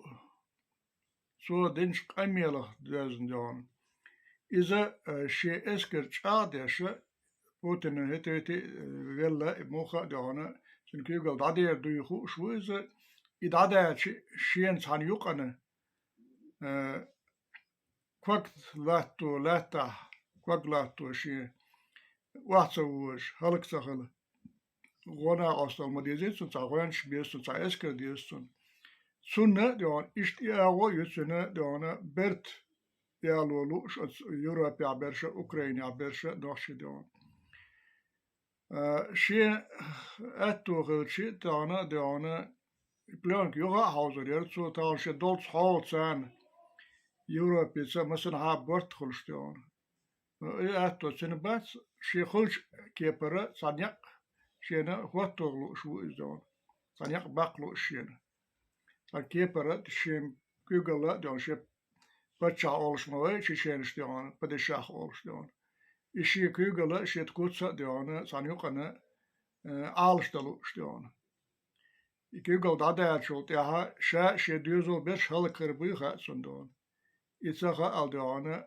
so dinsk amelig duizend dan. إذا شيء أسكر شادة شيء بوتن هتيتي ولا موخا دهانا سنكي قال دادير دويخو شو إذا إدادة شيء إنسان يقنا كوك لاتا كوك لاتو شيء واتسوش هلك سهل غنا أصل مديزين سن ساقوان شبيستون سا أسكر ديستون سنة دهان إشتياغو يسنة دهانا برت يالولو يوروبيا برشا أوكرانيا برشا نوشي دون شيء أتوغل شيء تانا دانا بلانك يوغا هاوزر يرتسو تانا شيء دولتس هاوت سان يوروبيا مثلا ها برت خلش دون أتو سنبات شيء خلش كيبرا سانيق شينا هوتوغلو شو إزدون سانيق باقلو شينا سان كيبرا شيء كيغلا دون شيء بچا اولش موي شيشينش ديون بدشاخ اولش ديون اشي كيغلا شيت كوتسا ديون سانيوقنا اولش دلوش ديون كيغل دادا شولت يا شا شي ديوزو بش هلكر بيخا سندون يتسخا الديون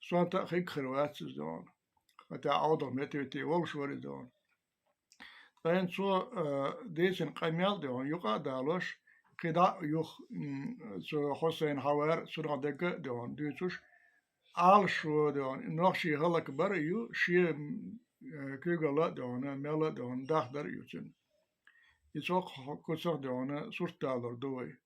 سونتا خيك خروات ديون حتى اودر متيتي اولش وري ديون فين سو ديسن قميال ديون يقا دالوش كدا يخ سو حسين حوار سو دك دون دوتش آل شو دون نقشي هلك بر يو شي كيغلا دون ملا دون داخدر يوتن يسوق كوسق دون سورتالر دوي.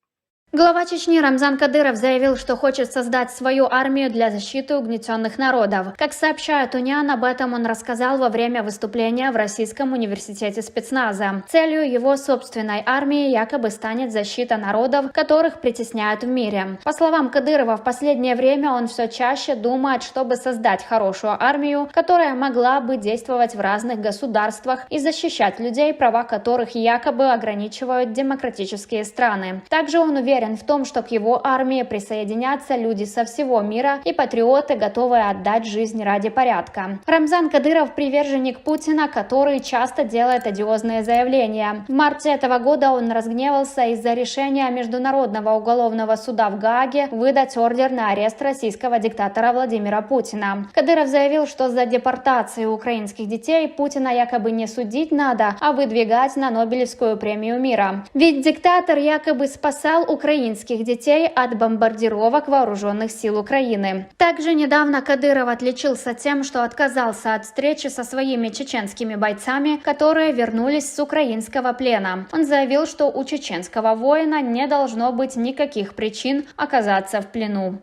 Глава Чечни Рамзан Кадыров заявил, что хочет создать свою армию для защиты угнетенных народов. Как сообщает УНИАН, об этом он рассказал во время выступления в Российском университете спецназа. Целью его собственной армии якобы станет защита народов, которых притесняют в мире. По словам Кадырова, в последнее время он все чаще думает, чтобы создать хорошую армию, которая могла бы действовать в разных государствах и защищать людей, права которых якобы ограничивают демократические страны. Также он уверен в том, что к его армии присоединятся люди со всего мира и патриоты, готовые отдать жизнь ради порядка. Рамзан Кадыров – приверженник Путина, который часто делает одиозные заявления. В марте этого года он разгневался из-за решения Международного уголовного суда в Гааге выдать ордер на арест российского диктатора Владимира Путина. Кадыров заявил, что за депортацию украинских детей Путина якобы не судить надо, а выдвигать на Нобелевскую премию мира. Ведь диктатор якобы спасал украинских детей от бомбардировок вооруженных сил Украины. Также недавно Кадыров отличился тем, что отказался от встречи со своими чеченскими бойцами, которые вернулись с украинского плена. Он заявил, что у чеченского воина не должно быть никаких причин оказаться в плену.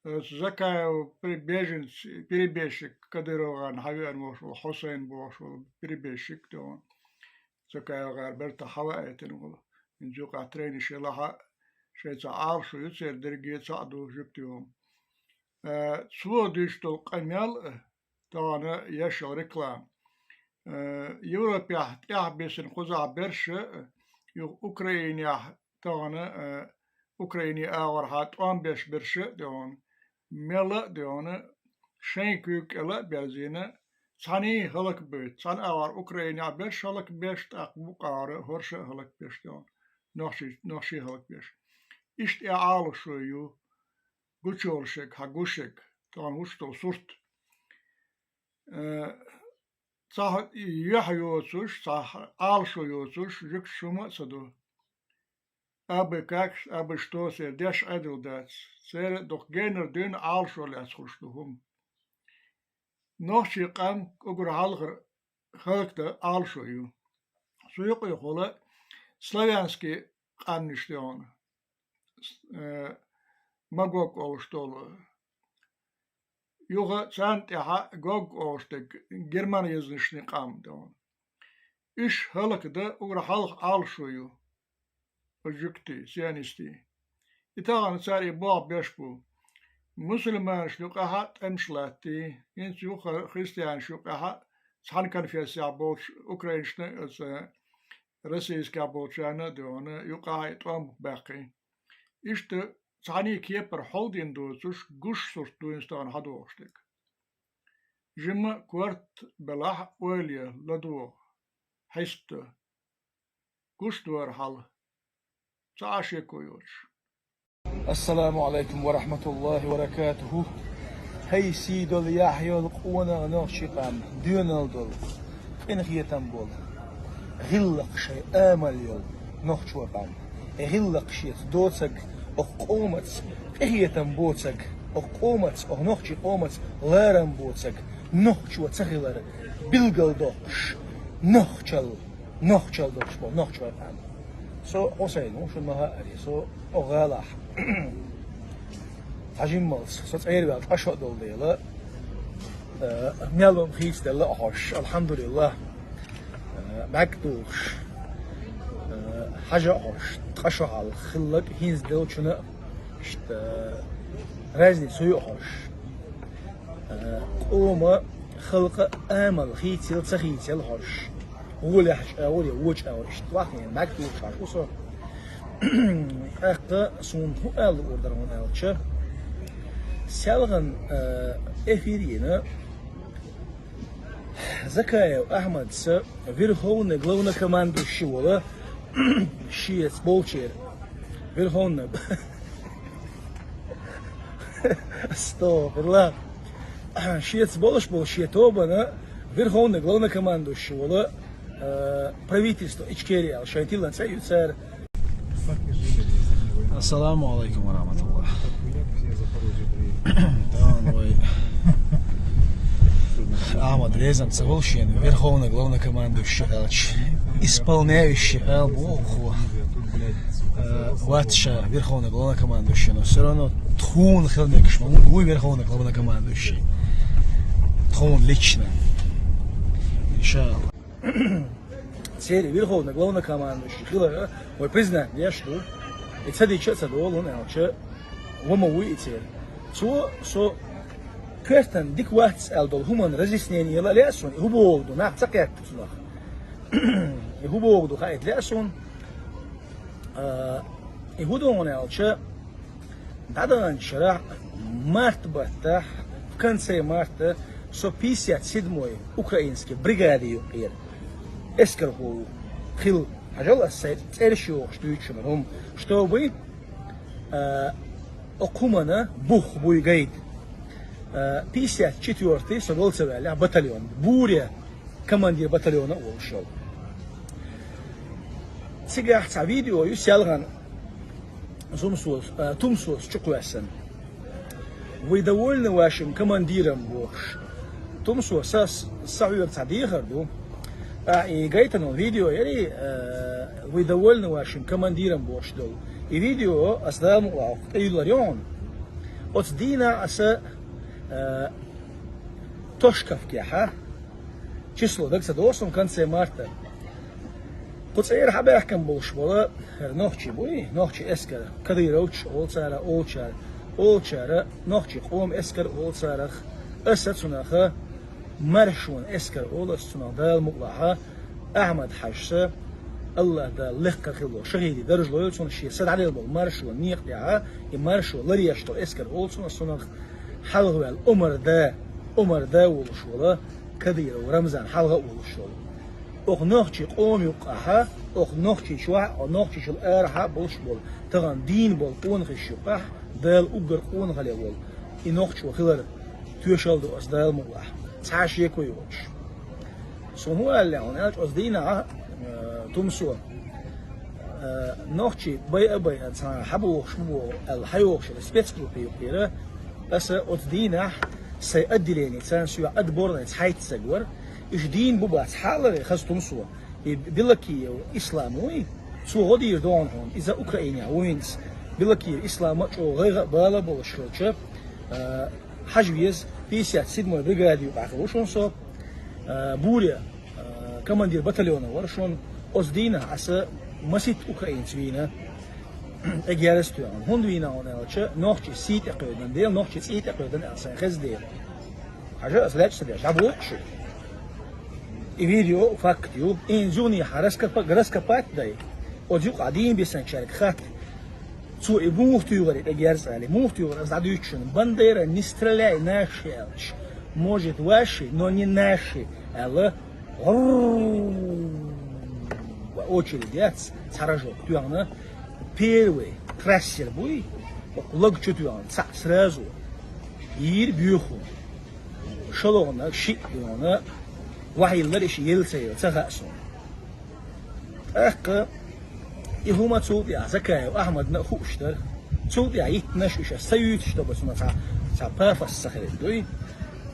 زكاة перебежчик Кадыровган хавиан бошул Хусейн бошул перебежчик дон زكاة берта хава этен гол инжука трени шелаха шеца аршу юцер дерге цаду жуптиом цво дыштол камял тана яшо реклам Европа тях бесен хуза берше Ukrayna tağını Ukrayna ağırhat 15 bir şey diyorsun. Mela diyorsun. Şenkük ele bezine sani halık büyüt. San ağır Ukrayna 5 halık 5 tak bu ağrı horşa halık 5 diyorsun. Noşi halık 5. İşte ağlı şuyu. Güç olşek, ha güçek. Tamam uçtu surt. Sah yahyotsuş, sah ağlı şuyotsuş, jük şuma sadu. Abi как, abi что се деш адилдats. Ser doch gener dün ağlı şolas hoştuhum. Nohçi kan ogur halkta ağlı şuyu. Suyu koyuğula Slavianski kanıştı onu. Magog oluştolu. Yuga sant ya gog oluştuk. German yazışını kamdı onu. İş halkda ogur halk ağlı şuyu. Öcükti, siyanisti. İtağın sari bu beş bu. Müslüman şlukahat emşlati. İnç yuka Hristiyan şlukahat. San konfessiya bolç, Ukraynşne, Rusiska bolçana diyorne. Yuka etom bakı. İşte sani kiyeper holdin dozuş, güç surt duinstan hadoştik. Jimma kvart belah öyle ladu. Heste. Güç duvar hal. السلام عليكم ورحمة الله وبركاته. هاي سيدو يحيى القونا نوشيقام دون الدول إن خيتم بول غلق شيء آمل يل نوشوقام غلق شيء دوتك أقومت خيتم بوتك أقومت أو نوشي قومت لارم بوتك نوشو تغيلر بلغل دوش نوشل دوش بول نوشوقام سو حسين وشو المهاري سو أغالح عجيمالس سو تعيربال أشهر دول ديلا ميالهم خيس ديلا أحوش الحمد لله مكدوش حاجة أحوش تقشعال خلق هينز ديل شنا اشت رازني سوي أحوش قوما خلق آمل خيتيل تخيتيل حوش أولي وجه أول اشتواقين مكدوش عش وصو أخطأ سون هو أل أوردرون ألشة سالغن إفيرينا زكايا أحمد س فيرهون غلونا كماندو شولا شيت بولشير فيرهون استغفر الله شيت بولشيتوبنا فيرهون غلونا كماندو شولا правительство Ичкерия, Шайтилан Цаюцер. Ассаламу алейкум ва рахматуллах. Ахмад Резанцев, Волшин, верховный главнокомандующий, исполняющий Богу, Ватша, верховный главнокомандующий, но все равно Тхун Хелмекш, вы верховный главнокомандующий, Тхун лично, иншаллах. Цели верховный главнокомандующий, мой признак, я что? И цади часа долу науча, вома уйти. Со كرتن ديك واحد سأل دول هما رزيسنين يلا لأسون يهبوا وقدو ناق تقيت تسلخ يهبوا وقدو خايت لأسون يهودون يالشا دادان شرع مرتبة تح в конце марта со 57-й украинский бригаде юпир эскерхол хил ажала цершио штуичмером чтобы окумана бух буйгайд 54-й Соболцевеля батальон. Буря командир батальона ушел. Сега видео юсялган Тумсус Чукуэсен. Вы довольны вашим командиром Бош? Тумсус Савир Цадихарду. И гайтано видео, вы довольны вашим командиром Бош дол. И видео оставил лаук. Иларион. От Дина аса Тошковки, число, так в конце марта. Куцейр хаберкам болшвола, нохчи буй, нохчи эскер, кадыроуч, олчара, нохчи қом эскер олцарах, эсацунаха, маршун эскер оласцунах дал муглаха, Ахмад Хашса, الله ده لخ خلو شهيدي درج لو يلسون الشيء سد عليه البول مارشو نيق دعاء يمارشو لريشتو اسكر أولسون الصنخ حلغ الأمر ده ولشولا كبير ورمزان حلغ ولشولا أخنوخشي قوم يقاها أخنوخشي شواء أخنوخشي شل أرحا بولش بول تغن دين بول قونخ الشقاح دال أقر قونخ عليه بول إنوخش وخلر توشل دو أصدال مغلاح تعاش يكو يوش سمو قال لهم أنا أصدينا تمسوا نوخشي بي أنسان حبو شمو الحيوش السبيتس جروبي وكيرا بس أصدينا سيأدي لين سانسيو أدبورنا تحيت سجور إيش دين بوبات حالة خاص تمسوا بلكي إسلامي سو غدي يردونهم إذا أوكرانيا وينز بلكي إسلام أو غير بالا بولشلتش حجويز بيسيات سيدمو بريغادي وبعثوشون سو بوريا كماندير باتاليون ورشون أصدينا عسى مسيت أوكران سوينا أجيارستوان هندوينا ونالتش نوخشي سيت أقيدن ديل نوخشي سيت أقيدن أحسن خز ديل حاجة أصلاً سبيش عبوش فيديو فاكتيو إن زوني حرسكا بات داي أجيو قاعدين بيسان شارك خات سو موفتيو غريب أجيارس علي موفتيو غريب أزدادويتشن بانديرا نسترلاي ناشيالش موجت واشي نوني ناشي ألا очередь саражок тюана первый трассер буй лог чутюан сразу ир бюху шалона шикона وحيلر إيش يلسي تغاسون أك يهما تصوت يا زكاة وأحمد نخوشتر تصوت يا يتنش إيش سيوت إيش تبص ما بافس سخر دوي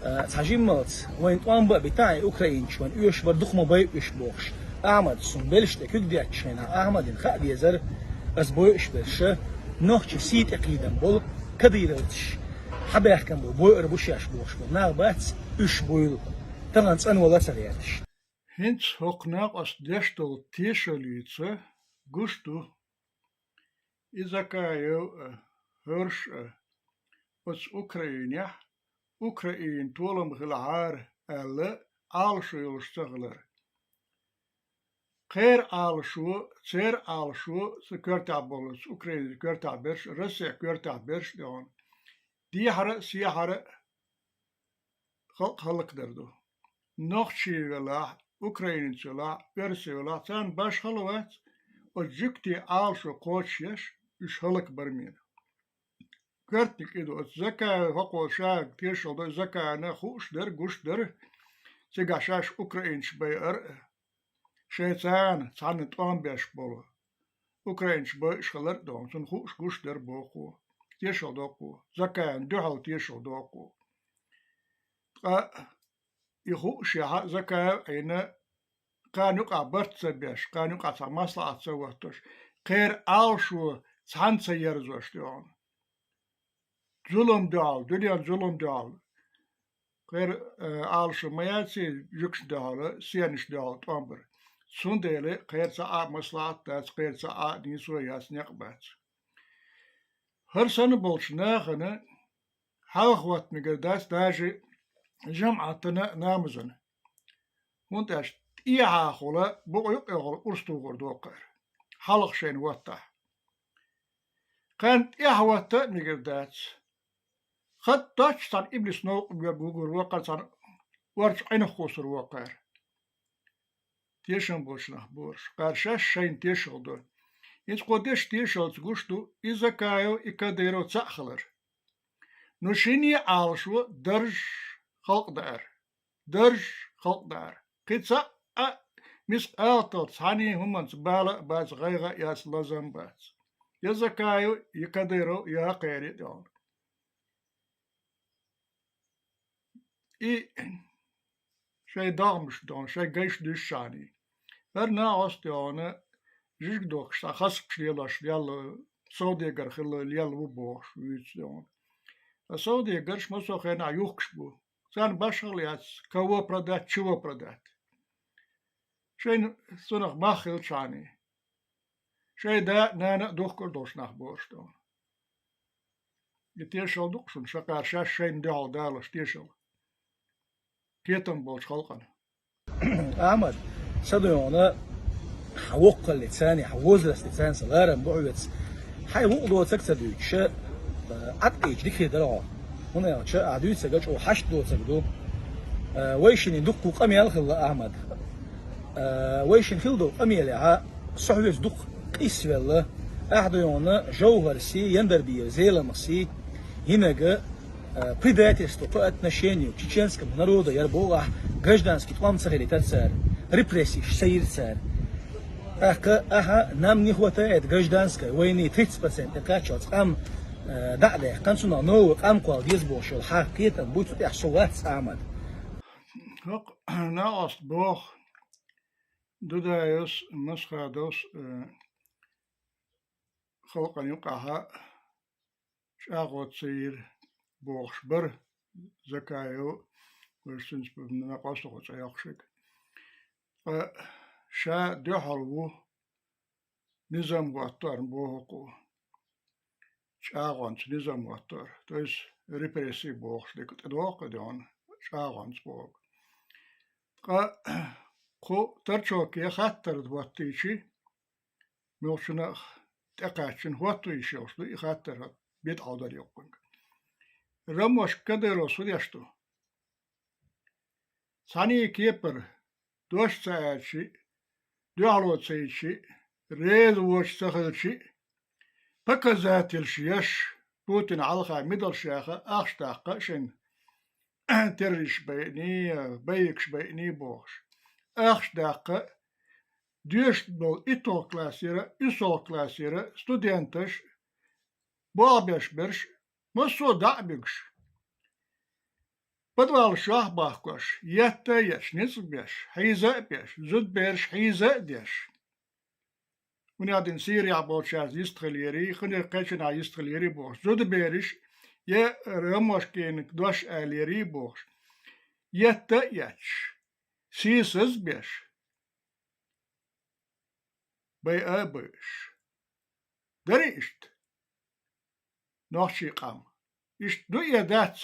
تحجمات وين توان بقى بتاعي أوكرين شوان إيش بردخ ما باي إيش بوخش أحمد سنبلش تكيك ديات شينا أحمد إن خاب يزر بس بوي إيش برشة نوخش سيت أكيدا بول كبيرتش حبيح كان بوي إربوش ياش بوخش بول ناقبات إيش بويل تغنس أن ولا سريعتش هنت هقناق أصدشتو تيشليتسه قشتو إذا كايو هرش أس أوكرانيا أوكرين طولم غلعار ألا عالشو يلشتغلر غير عالشو تير عالشو سكرتا بولس أوكرين سكرتا برش روسيا كرتا برش دون دي حرق سي حرق خلق دردو نوخشي ولا أوكرين ولا برسي ولا تان باش خلوات وجكتي عالشو قوتشيش إش خلق برمين كرتك إدو الزكاة فقو شاك تيشل دو زكاة أنا خوش در قوش در سيقا شاش أوكرين شبي شيطان تان طوان بيش بولو أوكرين شبي شخلر دون سن خوش قوش در بوقو تيشل دوقو زكاة دوحل تيشل دوقو يخوش يا زكاة أين كانوا قابرت سبيش كانوا قاطع مصلحة سوتش غير عالشو تان سيرزوش دون ظلم دال دنيا ظلم دال غير عالشو مياتي جكش دال سيانش دال تامبر سنديلي غير ساعة مصلحة تاس غير ساعة نيسو ياس نقبات هر سنة بولش ناخنا حاخوات نقرداس داجي جمعتنا نامزن وانتاش إيها خولا بقى يقول أرستو غردوقر حلق شين وطا كانت إيها وطا نقردات خد تاش تان إبليس نوق بيقول وقر تان ورش عين خوصر وقر تيشن بوشنا بورش قارشاش شين تيشل دو إنت قدش تيشل تقوشتو إذا كايو إكاديرو تأخلر نوشيني عالشو درج خلق دار قيتسا مس آتل ثاني هم بالا باز غيغا ياس لازم باز يزكايو يكاديرو يا قيري دون شي داغمش دون شي جيش دشاني برنا أستيانا جيك دوخش خاصك ليلاش يلا سعودية قرخل يلا وبوش ويتس دون سعودية قرش مسو خينا يوخش بو سان باشغل ياس كوا برادات شوا برادات شين سنخ ماخل شاني شي دا نانا دوخكر دوش نخ بورشتون يتيشل دوخشن شقار شاش شين دعو دالش تيشل كيتن بولش خلقنا أحمد صديونا حوق اللساني حوزرس لسان سلارم بعوث حي وقلو تكتدوش أتقيج ديكي درعو هنا يتشاء عدوث سجاج أو حشد دو تكدو ويشن دقو قميال خل أحمد ويشن خلدو قميال ها صحويز دق قيس والله أحد يونا جوهر سي يندر بيه زيلا مسي هناك предательство по отношению к чеченскому народу, ярбола, гражданский план царь, репрессии, царь. Нам не хватает гражданской войны 30%, качать, ам дали, концуна новый, ам квал дизбошел, хакетом будет яхсулат самад. Na als boog, doe dat eens, misschien dus, geloof ik aha, shagot zeer. بوخشبر زكايو ورسنس بنا قاصو قص ياخشك شا دحلو نظام واتر بوهقو شاغونس نظام واتر توس ريبريسي بوخش لك تدوق دون شاغونس بوغ قو ترچوك يخطر دواتيشي ملشنا تقاشن واتويشي وشلو يخطر بيت عودر يقون رموش كدرو سوديشتو ثاني كيبر دوش ساعتشي دوالو تسيتشي ريد وش سخلشي بكزات الشيش بوتين علقا مدل شاخة أخشتاقة شن تريش بيني بيكش بيني بوش أخشتاقة دوش بل إتو كلاسيرة ستودنتش بابيش برش مسو دعبيش بدوال شاه باخوش يتا يش نسبيش حيزة بيش زد بيرش حيزة ديش ونادن سيري عبوشاز يستخليري خنير قيشنا يستخليري بوش زد بيرش يه رموش كينك دوش آليري بوش يتا يش سيسز بيش بي أبيش دريشت نوشي قام إشت دو يدات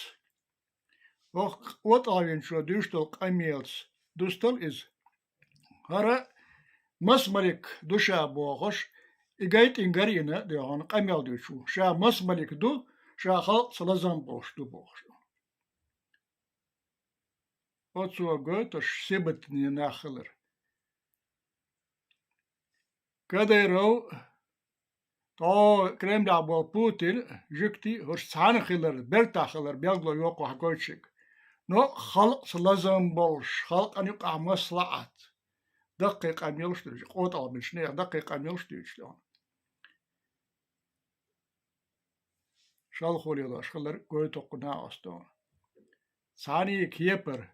وقت آوين شو دوشتل قميلس دوستل إز هرا مسملك دوشا بوغش إغايت إنغارينا ديهان قميل دوشو شا مسملك دو شا خلق سلزان بوش دو بوغش واتسوا غوتش سيبتني ناخلر كديرو تو كريم دعبال بوتين جكتي هرش سان خلر برتا خلر بيغلو يوقو حكوشك نو خلق سلزم بولش خلق أن يقع مصلحة دقيق أن يلشتوش قوطع بشنية دقيق أن يلشتوش شال خولي داش خلر قويتو قناع أستون ثاني كيبر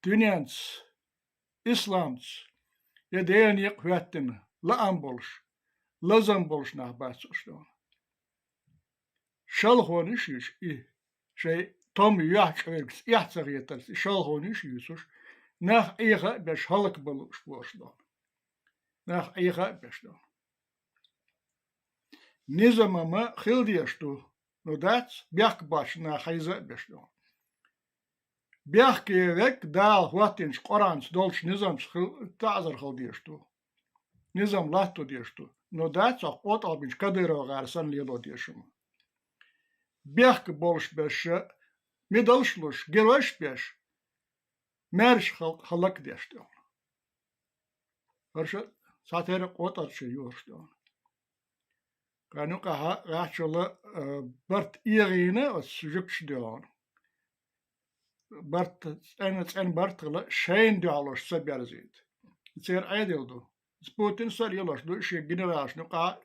دنيانس إسلامس يدين يقواتن لا أنبولش لازم بولش نحبات أشتون شال خونيش شيء توم يحكي يحتريتل شال خونيش يسوش ناخ إيغا باش هلك بلوش بوشدون ناخ إيغا باش دون نظام ما خلديشتو نودات بيحك باش ناخ إيغا باش دون بيحكي وك دال واتنش قرانس دولش نظام تعذر خلديشتو نظام لاتو ديشتو نودات أقوط أبنش كديرو غارسان ليلو ديشم بيحك بولش باش ميدلشلوش جروش باش مارش خلق ديشتون هرش ساتير قوتر شي يورشتون كانو قها غاشل برت إيغينا وسجكش ديون برت أن برت غلا شين ديالوش سبيار زيد تصير عادل دو سبوتين سال يلوش دو شي جنراش نقع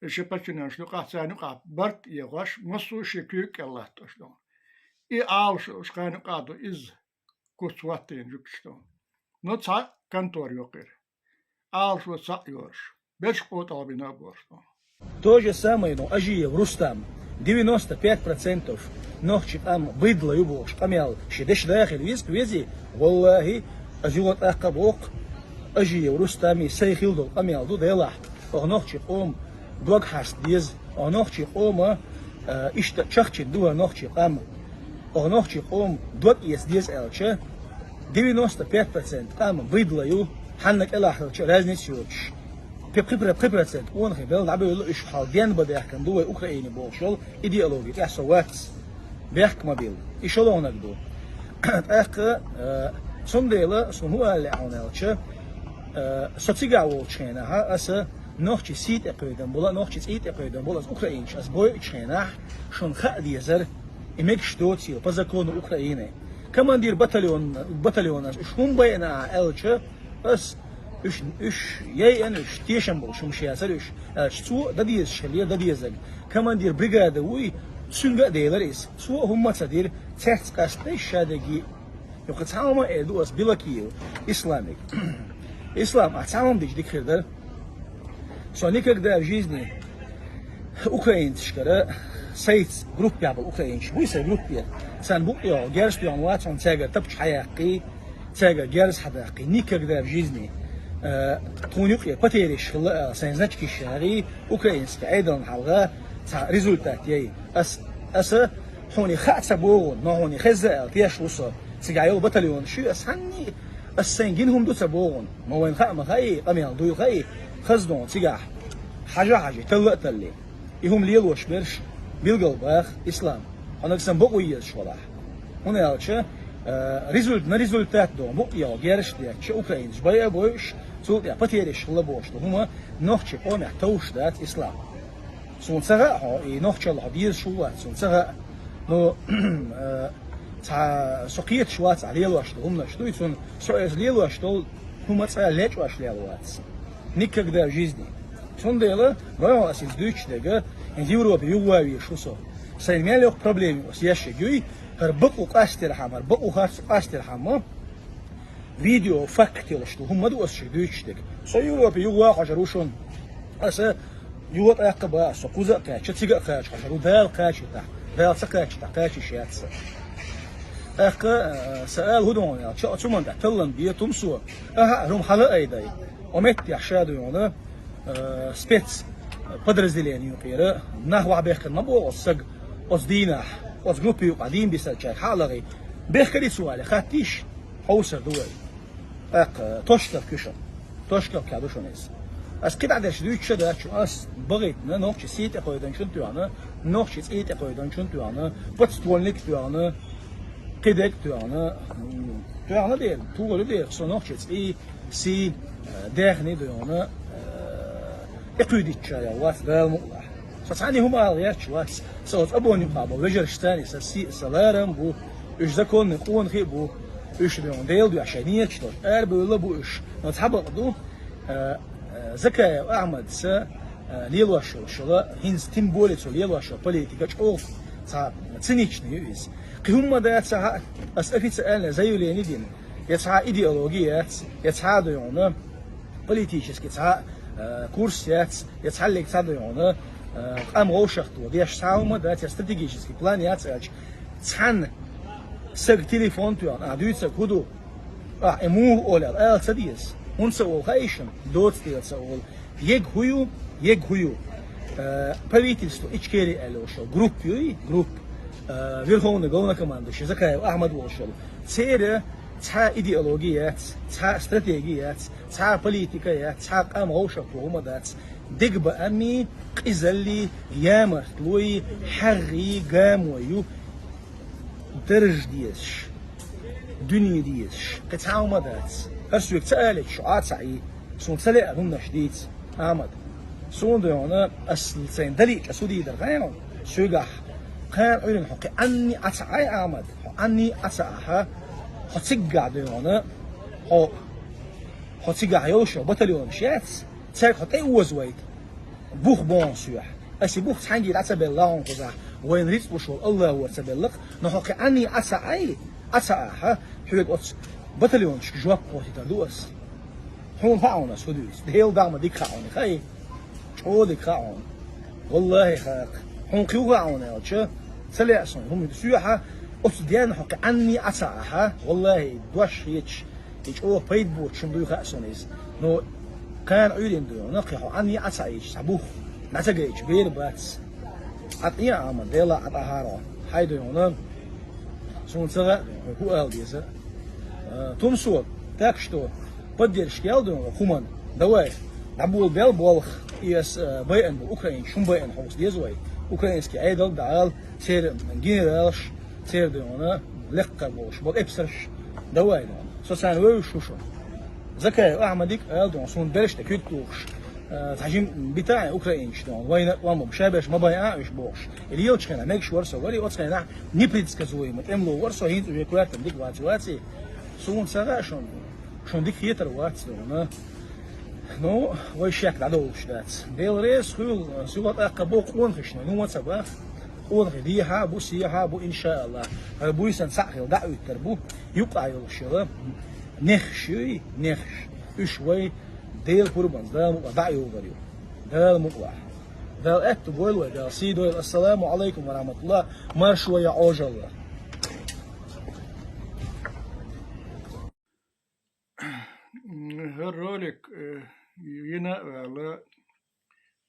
شي باتشناش نقع سانقع برت يغاش مسو شي كيك الله تشتون إي آلش وشكانو قادو إز كوسواتين جكشتون نوتسا كانتور يوقير آلش وتسا يورش بيش قوت أبينا بورشتون То же самое, но Ажиев, Рустам, 95% нохчик ам быдло юбош, камял, шидеш дахил виск вези, والله أجوات أقبوق Ажиев, Рустами, сейхилдо, камял, ду делах, нохчик ом, благ хаст диз, нохчик ома, ишта чахчик дуа нохчик ам, нохчик ом, дот ес диз элче, 95% ам быдло ю, حنك إلا حرش رازنيس يوش بقبرة سد وان خبل نعبي يقول إيش حال ديان بدي أحكم دوي أوكراني بوشل إيديولوجي تحسوات بيحكم ما بيل إيشلون أقدو أخ سنديلا سنو اللي عونالش سوتيجاوتشينها أس نوختي سيت أقيدن بولا نوختي سيت أقيدن بولا أوكرانيش أس بوي تشينه شون خد يزر إمكش دوتيو بزكون أوكراني كمان دير بطليون شون بينا ألش أس إش ياي أنا إش تيشن بول شو مشي أسر إش سو دديز شليه دديزك كمان دير بريغاد وي سونغا ديلريس سو هم تصدير تحت قاستي شادقي يقطعوا ما إدوس بلاكيو إسلامي إسلام أتعامل ديك خير سونيك كده جيزني أوكران تشكره سيت جروب يابل أوكران شو يصير جروب يا سان بوقيا جالس بيانوات عن تاجر تبش حياقي تاجر جالس حداقي نيك كده جيزني تونيقيا بتيريش خلا سينزاتش كيشاري أوكرانسك أيضا حلقة تاع ريزولتات ياي أس هوني خاطر بون ما هوني خزة تياش وصل سجايو بطليون شو أسحني السنجينهم دو تبون ما وين خا خاي قميان دو خاي خزدون سجاح حاجة تلي يهم ليل وش برش بالقلباخ إسلام أنا قسم بقوية شوالح هنا يالش ريزولتات دو بقيا جيرش ديك شو أوكران جبايا بوش سوق يا بتيرش خلا بوش هما نوخش قوم توش دات إسلام سون سرعة نوخش الله دير شوات سون سرعة نو تا سقيت شوات على ليلوش هم نشتوي سون سويس ليلوش دول هم تا ليش واش ليلوات никогда в жизни سون ديلا ما أسيس دوتش دقة إن Европе يوغاوي شو صار سينمية проблемы وسياشة جوي هربقوا قاستر حمر بقوا خاص قاستر حمر فيديو فاكتيل شو هم دو أسيس دوتش دقة سو Европе يوغا حجروشون أسا يوغا أقبا سقوزا كاتش تيجا كاتش حجرو دال كاتش تاع دال سكاتش تاع كاتش شياتس أخ سأل هدون يا شو من تلن بيتم سو روم حلا أيداي ومت يحشادو يونا спец подразделение يقيرة نحو بيحكي نبو أصج أصدينا أصجروبي قديم بيسالشاي حالغي بيحكي سؤال خاتيش حوسر دوي أق توشتر كشر توشتر كادوشونيس أس كده عدش دويتش ده شو أس بغيت نوخش سيت أقويدن شن توانا نوخش سيت أقويدن شن توانا بتستولنك توانا كدك توانا دير تقول دير صنوخش سي داخني توانا إقيدت شيء واس بالمقلع فتعني هم عليات شواس صوت أبوني قابل وجرشتاني سي سلارم بو إيش ذكون نقون خي بو إيش بيون ديل دو عشانية شتوش بيقول بو إيش نتحبق دو زكاة أحمد سا ليلواشو شلا هنز تيمبوليتو ليلواشو بوليتيكا شغل صعب تسنيشني يوز كهم دا يتسعى أسأفي تسألنا زيو لينيدين يتسعى إيديولوجيات يتسعى ديونا بوليتيشسك يتسعى كورسات يتحلق تاديونه قام غوشختو ديش ساوما دات استراتيجيسكي بلان ياتساج تحن سق تليفون تو ادويتس كودو امو اولا تديس ونسو خايشن دوت تيسول يج هيو правительство ичкери алошо групп верховный главнокомандующий Закаев Ахмад Волшел цере ца идеологият, ца стратегият, ца политикаят, ца قاموشة وهمدات دقبة أمي قزلي يامر لوي حري قامويو درج ديش دنيا ديش قطعة مدات أسويك تقالك شعات سعي سون سلق هم نشديد أحمد سون ديونا أصل سين دليك أسودي درغيون سويقح كان عيرين حقي أني أتعي أحمد أني أتعها حتسجع ديونا حتسجع يوشو بطليون شياتس تساك حتى وزويت بوخ بون سيح أسي بوخ تحنجي العتبة الله انقذح وين ريت بشول الله هو تبلغ نحكي أني أتعي أتعها حيوك أتس بطليون شجواب قوتي تردوس حون فاعونا سودوس دهيل دعم ديك خاعوني خاي شو ديك خاعون والله خاق حون قيو خاعونا يوتش سلي أصلا هم يدسوحا أتس ديان حكي أني أتعها والله دوش يتش يجوا بيد بوت شنبيو خاصونيز نو كان عيرين ديو نقيحو عني أتعيش سبوخ نتجيش بير باتس أطيع عمل ديلا أطهارا حيدو يونا سون سغا هو أل ديسا تمسو تاكشتو поддержки يالدون خمان دواي نبول بيل بالخ إيس بيئن بأوكرانيا شون بيئن حوس ديزوي أوكرانيسكي عيدل دعال سير من جنرالش سير دونا لقة بوش بول إبسرش دواي دون سوسان ويشوشون زكاة أحمدك يالدون سون برش تكيتوش تحجيم بتاع أوكرانيش دون وين وامو شابش ما بايع إيش بوش اللي يوتشكنا ماكش ورسو ولي واتسكنا نيبريتس كزوي متأملو ورسو هينت ويكوات ديك واتسواتي سون سرا شون ديك هيتر واتس دونا نو ويشاك دعوش دات ديل ريس خول سوات أقبو قون خشنا نو واتسبا قون غديها بو سيها بو إن شاء الله بو يسن ساخل دعوة تربو يقع يوشلا نخشي نخش إشوي ديل قربان دال دعيو غريو دال مقلع دال أت بول ودال سيدو السلام عليكم ورحمة الله ما شوية عوج الله هرولك ينا على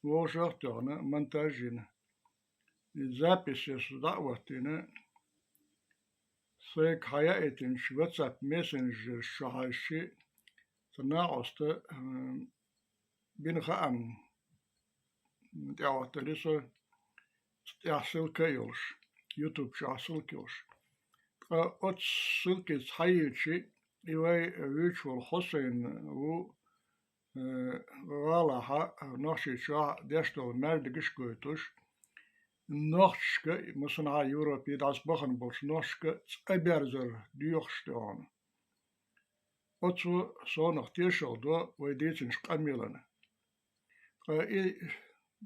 وشرطنا منتاجنا запись دعوتنا سيك حياتنا واتساب ماسنجر شهاشي تناقصت بين خام دعوت لسه تحصل كيوش يوتيوب شحصل كيوش أتصل كيس حياتي إيواي فيرتشوال حسين و غالها نحشي شاه داشتو مردقش كويتوش نحشك مثلا يوروبي داس بخن بوش نحشك أبرزر ديوخشتوان أتصو صانخ تيشل دو ويديتنش قميلنا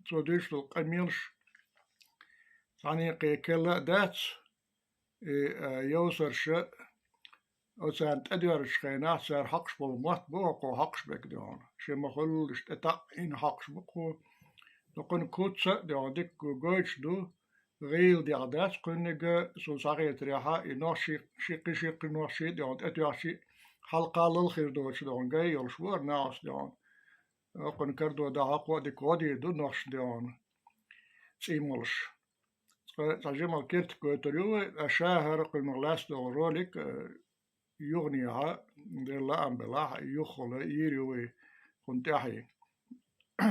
تو ديشتو قميلش ثاني قيكلا دات يوصرش وسان تدرش خينا سار حقش بالمات بوقو حقش بكدون شي مخلش تتا إن حقش بقو نكون كوتسا دي ديك جويتش دو غيل دي عداس كنجا سو ساقي تريحا إنوشي شيقي نوشي دي أتياشي حلقة للخير دوش دون جاي يلشور ناس دون نكون كردو دا حقو دي كودي دو نوش دون تيمولش تجمع كيرت كوتريو أشاهر قلمغلاس دون روليك يغنيها دلا أم بلاح يخل يروي كنتاحي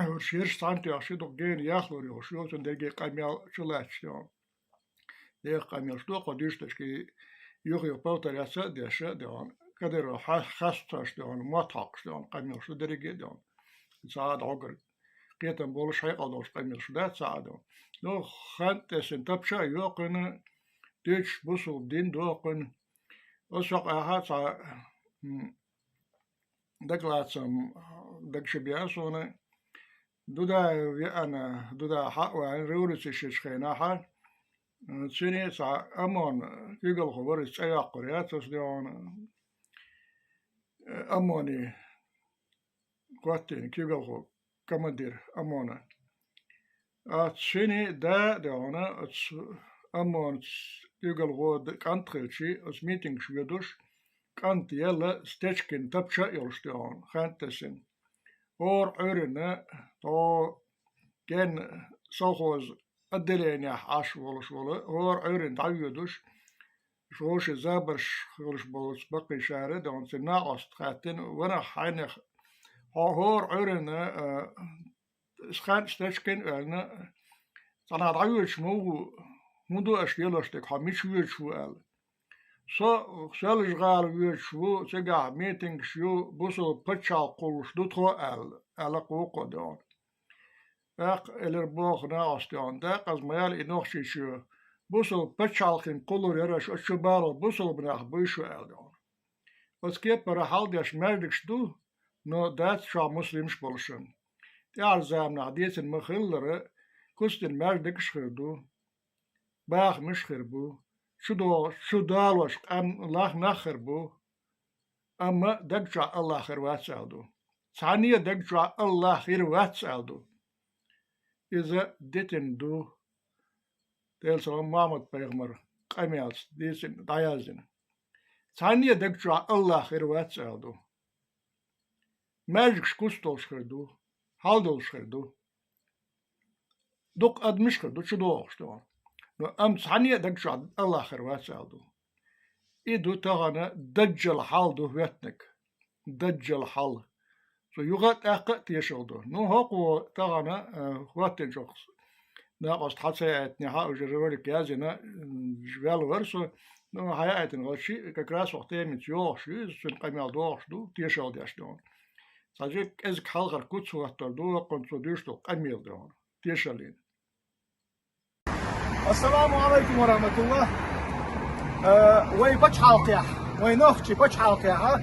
ورشيرش تانتي أشيدو جين يخلو يوشيو تندرجي قميل شلاتش دون دير قميل شلو قديش تشكي يغيو بوتر يسا ديشا دون كدر خاستاش دون مطاقش دون قميل شلو درجي دون ساعد عقر قيتن بولش حيقضوش قميل شلات ساعدون لو خانت سنتبشا يوقن ديش بوصل دين دوقن أسوق أحد دكلاتسم دكشبياسونا دودا حق وعن رولتي شيشخينا حال سيني أمون يقول خبر سيا قرياتس ديون أموني قوتين كيقول خو كمدير أمونا سيني دا ديونا أمون يقول خو كانتخلشي أس ميتينغ شويدوش كانت يلا ستيشكين تبشا يلشتيون خانتسين اور عرنا تو كان سوخوز الدلينيا عاش ولشوله اور عرن تعيدوش شوش زابرش خلش بولس بقي شارد دون سنا أستخاتن وانا حينخ هور عرنا سخان ستيشكين عرنا صنع تعيدش مودو أشيلشتك حميش ويشو قال سو سالش غال ويشو سجع ميتينغ شو بوسو بتشال قولش دوتو على قوقو دون اق الربوخ ناستون داق از ميال انوخشي شو بوسو بتشال خين قولر يرش اشبالو بوسو بناخ بيشو دون وسكيب برحال ديش مردكش دو نو دات شا مسلمش بولشن ديار زامنا ديتن مخلره كستن مردكش خردو باخ مش خربو شو دالوش أم الله نخر بو أما دقجع الله خير واتسالدو ثانية دقجع الله خير واتسالدو إذا ديتن دو ديل سلام محمد بيغمر قميالس ديسن دايازن ثانية دقجع الله خير واتسالدو ماجكش كستولش خردو هالدولش خردو دوق أدمش خردو شو دوغش دوان أم ثانية دقجع الله خير واتسالدو إدو تغانا دجل حالدو ويتنك دجل حل سو يغت أقت يشغدو نو هقو تغانا واتن شخص ناقص حتى نها وجرولك يازنا جوال ورسو نو حياتن غشي كراس وقتي من يوشي سن قمال دوش دو تيشغد يشدون ساجيك ازك حلغر كوتس وقتر دو قنصو ديشتو قميل دون تيشالين. السلام عليكم ورحمة الله. وي بچ حالقيا وي نوختي بچ حالقيا ها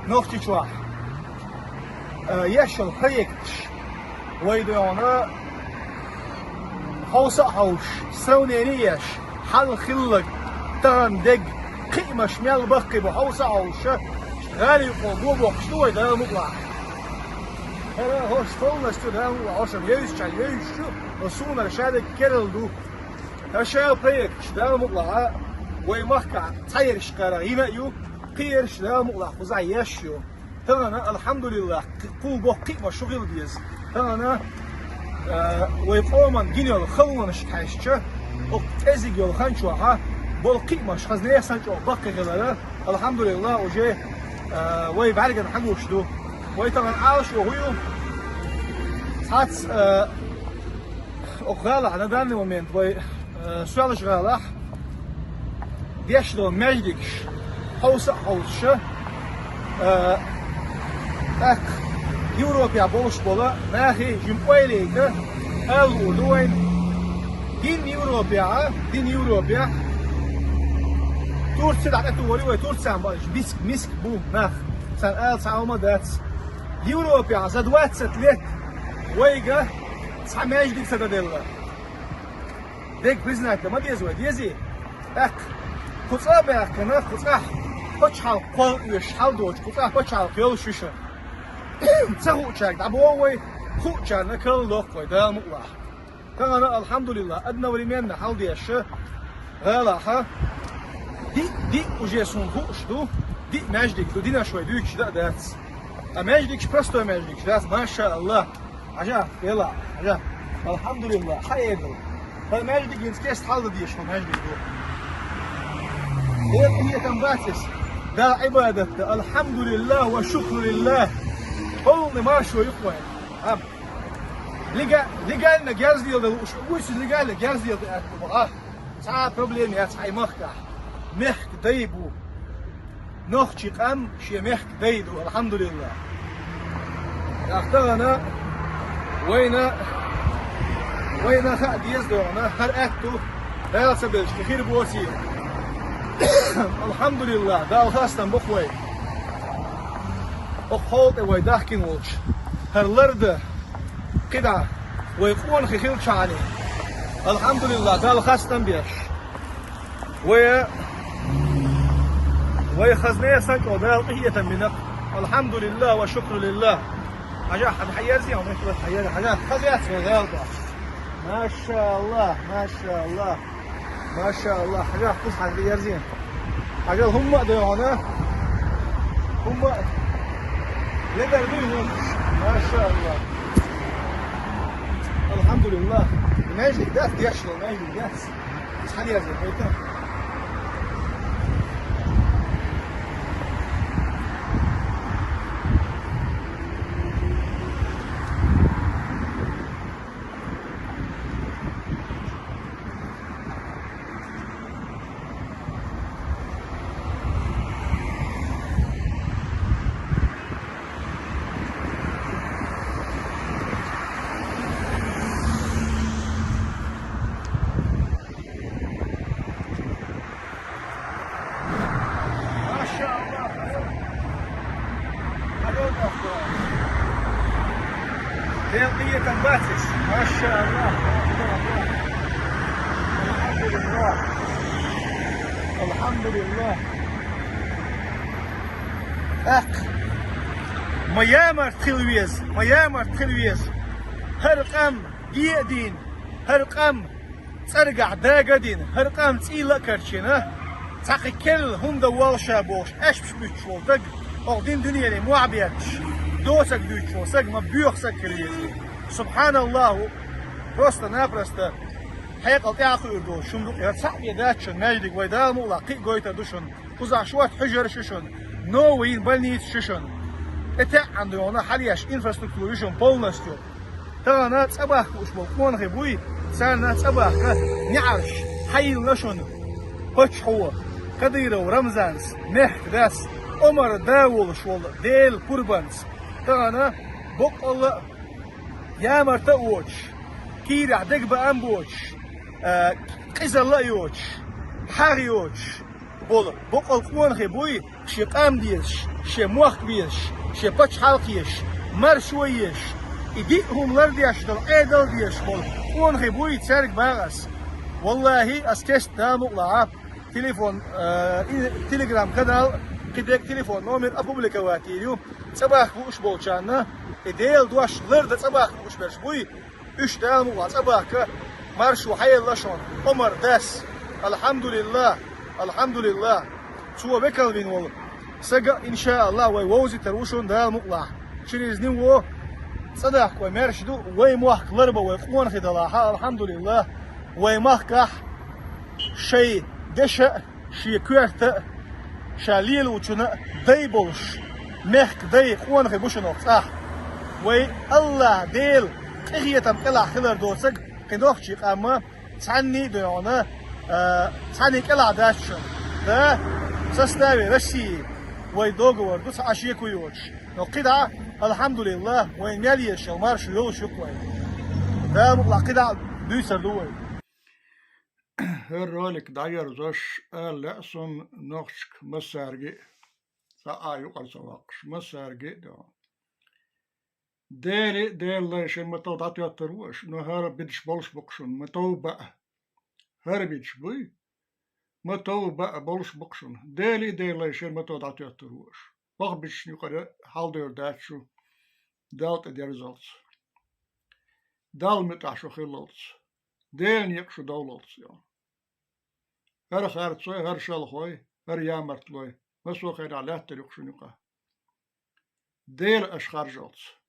نوختي شوا يشل بريكتش وي دونا حوصة حوش سونينيش حل خلق تان دق قيمة شمال بقي بحوصة حوش غالي قوبو بوقشتو وي دا مطلع هلا هوش فولنا ستو دا مطلع عشان يوشتش يوشتو وصونا لشادك كيرل دو هشال بريكتش دا مطلع وي مخكع تايرش قرا هنا يو قيرش دا مطلع خزع يشيو تانا الحمد لله قوبو قيمة شغل ديز تانا ويقومن جينيو خلونا شحشة وتزيجو خنشوا ها بالقيمة شخزني سنجو بقي غلا الحمد لله وجه وي بعرق نحقوش دو وي طبعا عاش وهو هات وغالا على داني مومنت وي سؤال غالا ديش دو مجدكش حوصة حوصة اك يوروبيا بولش بولا ناخي جمعيليك الودوين دين يوروبيا تورسي دعك توري وي تورسي عم بالش مسك بو ناخ سان تعاوما دات يوروبيا زدوات ستلت ويجا سامج ديك سداديلا ديك بريزناك ما ديزي اك خصابه كنا خصح بچال قول يشحال دوج خصح بچال قول شيشه تسهو تشاك دابوي خوچا نكل لوق ودا مقلا كان الحمد لله ادنا وليمنا حال ديش غلا ها دي وجيسون خوشدو دي ماجدك دو دينا شوي دوكش دات ماجدك برستو ماجدك دات ما شاء الله عجب يلا عجب الحمد لله حيدو فالماجدك ينسكيس حال ديش ماجدك دو هي تنباتس دا عبادة الحمد لله والشكر لله قولني ما شو يقوى لقى لنا جاز ديال وش لقى لنا جاز ديال ساعة بروبليم يا ساعة مخك دايبو نوخشي قام شي مخك دايدو الحمد لله اخترنا وين خا ديز دونا هر اكتو لا سبلش خير بوسيل الحمد لله دا خاصن بخوي أخوت ويداكين وش هاللرد كده ويكون خيل شاني الحمد لله دا خاصن بيش ويخزنيه سنكو دا قية منك الحمد لله والشكر لله حاجة حيار زي عمرك بس حيار حاجة خزيات وغالطة ما شاء الله ما شاء الله ما شاء الله حاجة تصحى حيار زين حاجة هم ديونا هم لقى بيهم ما شاء الله الحمد لله الماجد داس يشتغل الماجد داس بس حد يرزق بيته بيضية الباتس ما شاء الله الحمد لله الحمد لله ميامر تخلويز هرقم جيدين هرقم ترجع داقدين هرقم تيلا كرشنا تاقي كل هم دوال شابوش اشبش بيتشول تق اغدين دنيا مو عبيتش دوسك بيتشول سق ما بيوخسك كريزي سبحان الله просто-напросто حيقل تاخذ دو شندو يتصعب يداتشن ناجدك ويدال مغلا قي قويتا دوشن وزع شوات حجر ششن نوين بلنيت ششن это عندنا حالياش инфраструктуришон полностью تانا صباح وش بقون غبوي سانا صباح نعرش حي لشون بتشحو قدير ورمزانس نحت داس عمر داول شول ديل قربانس تانا بقول يا مرتوش كيرع دق بأمبوش قزل لايوش حاريوش بقول قون غبوي شي قام ديش شي موخ بيش شي بتش حلقيش مرشويش يديهم لرديش دل ايدل ديش بول قون غبوي تسارك باغس والله اسكست دامو لعاب تليفون تليجرام كانال كدك تليفون نومر ابوبليكا واتيريو صباح بوش بولشانا اديل دوش لرد صباح بوش برش بوي اش دامو صباح مرشو حي لشون عمر داس الحمد لله الحمد لله شو بكلمين والله سجى إن شاء الله ويوزي تروشون ده مقلع شريز نيو صدق ومرشدو ويموح لربا ويقون خدلاها الحمد لله ويموح كح شيء دشة شيء كويرت شاليل وشنا ديبلش مخك دي قون خبوشنو صح وي الله ديل قريتم قلع خلر دوسك قدوخ شيء قام تعني دونا تعني قلع داشن ده سستاوي رشي ويدوغ وردوس عشيه كويوش القطعة الحمد لله وين يلي الشمار شو شكوى ده مطلع قطعة بيسر دوي هرولك داير زوش لأسون نوخشك مسارجي سايو قرصواقش مسارجي ده ديري ديل شن متو داتيو تروش نو هر بدش بولش بقشون متو بقى هر بدش بي متو بقى بولش بقشون ديلي شن متو داتيو تروش بق بدش نقرأ حال داتشو دالت دي ريزلتس دال متعشو خلالتس ديل يقشو دولتس يعني هر خارتسوي هر شالخوي هر يامرتلوي مسو خير عليه تريقشو نقا ديل أش خارجالتس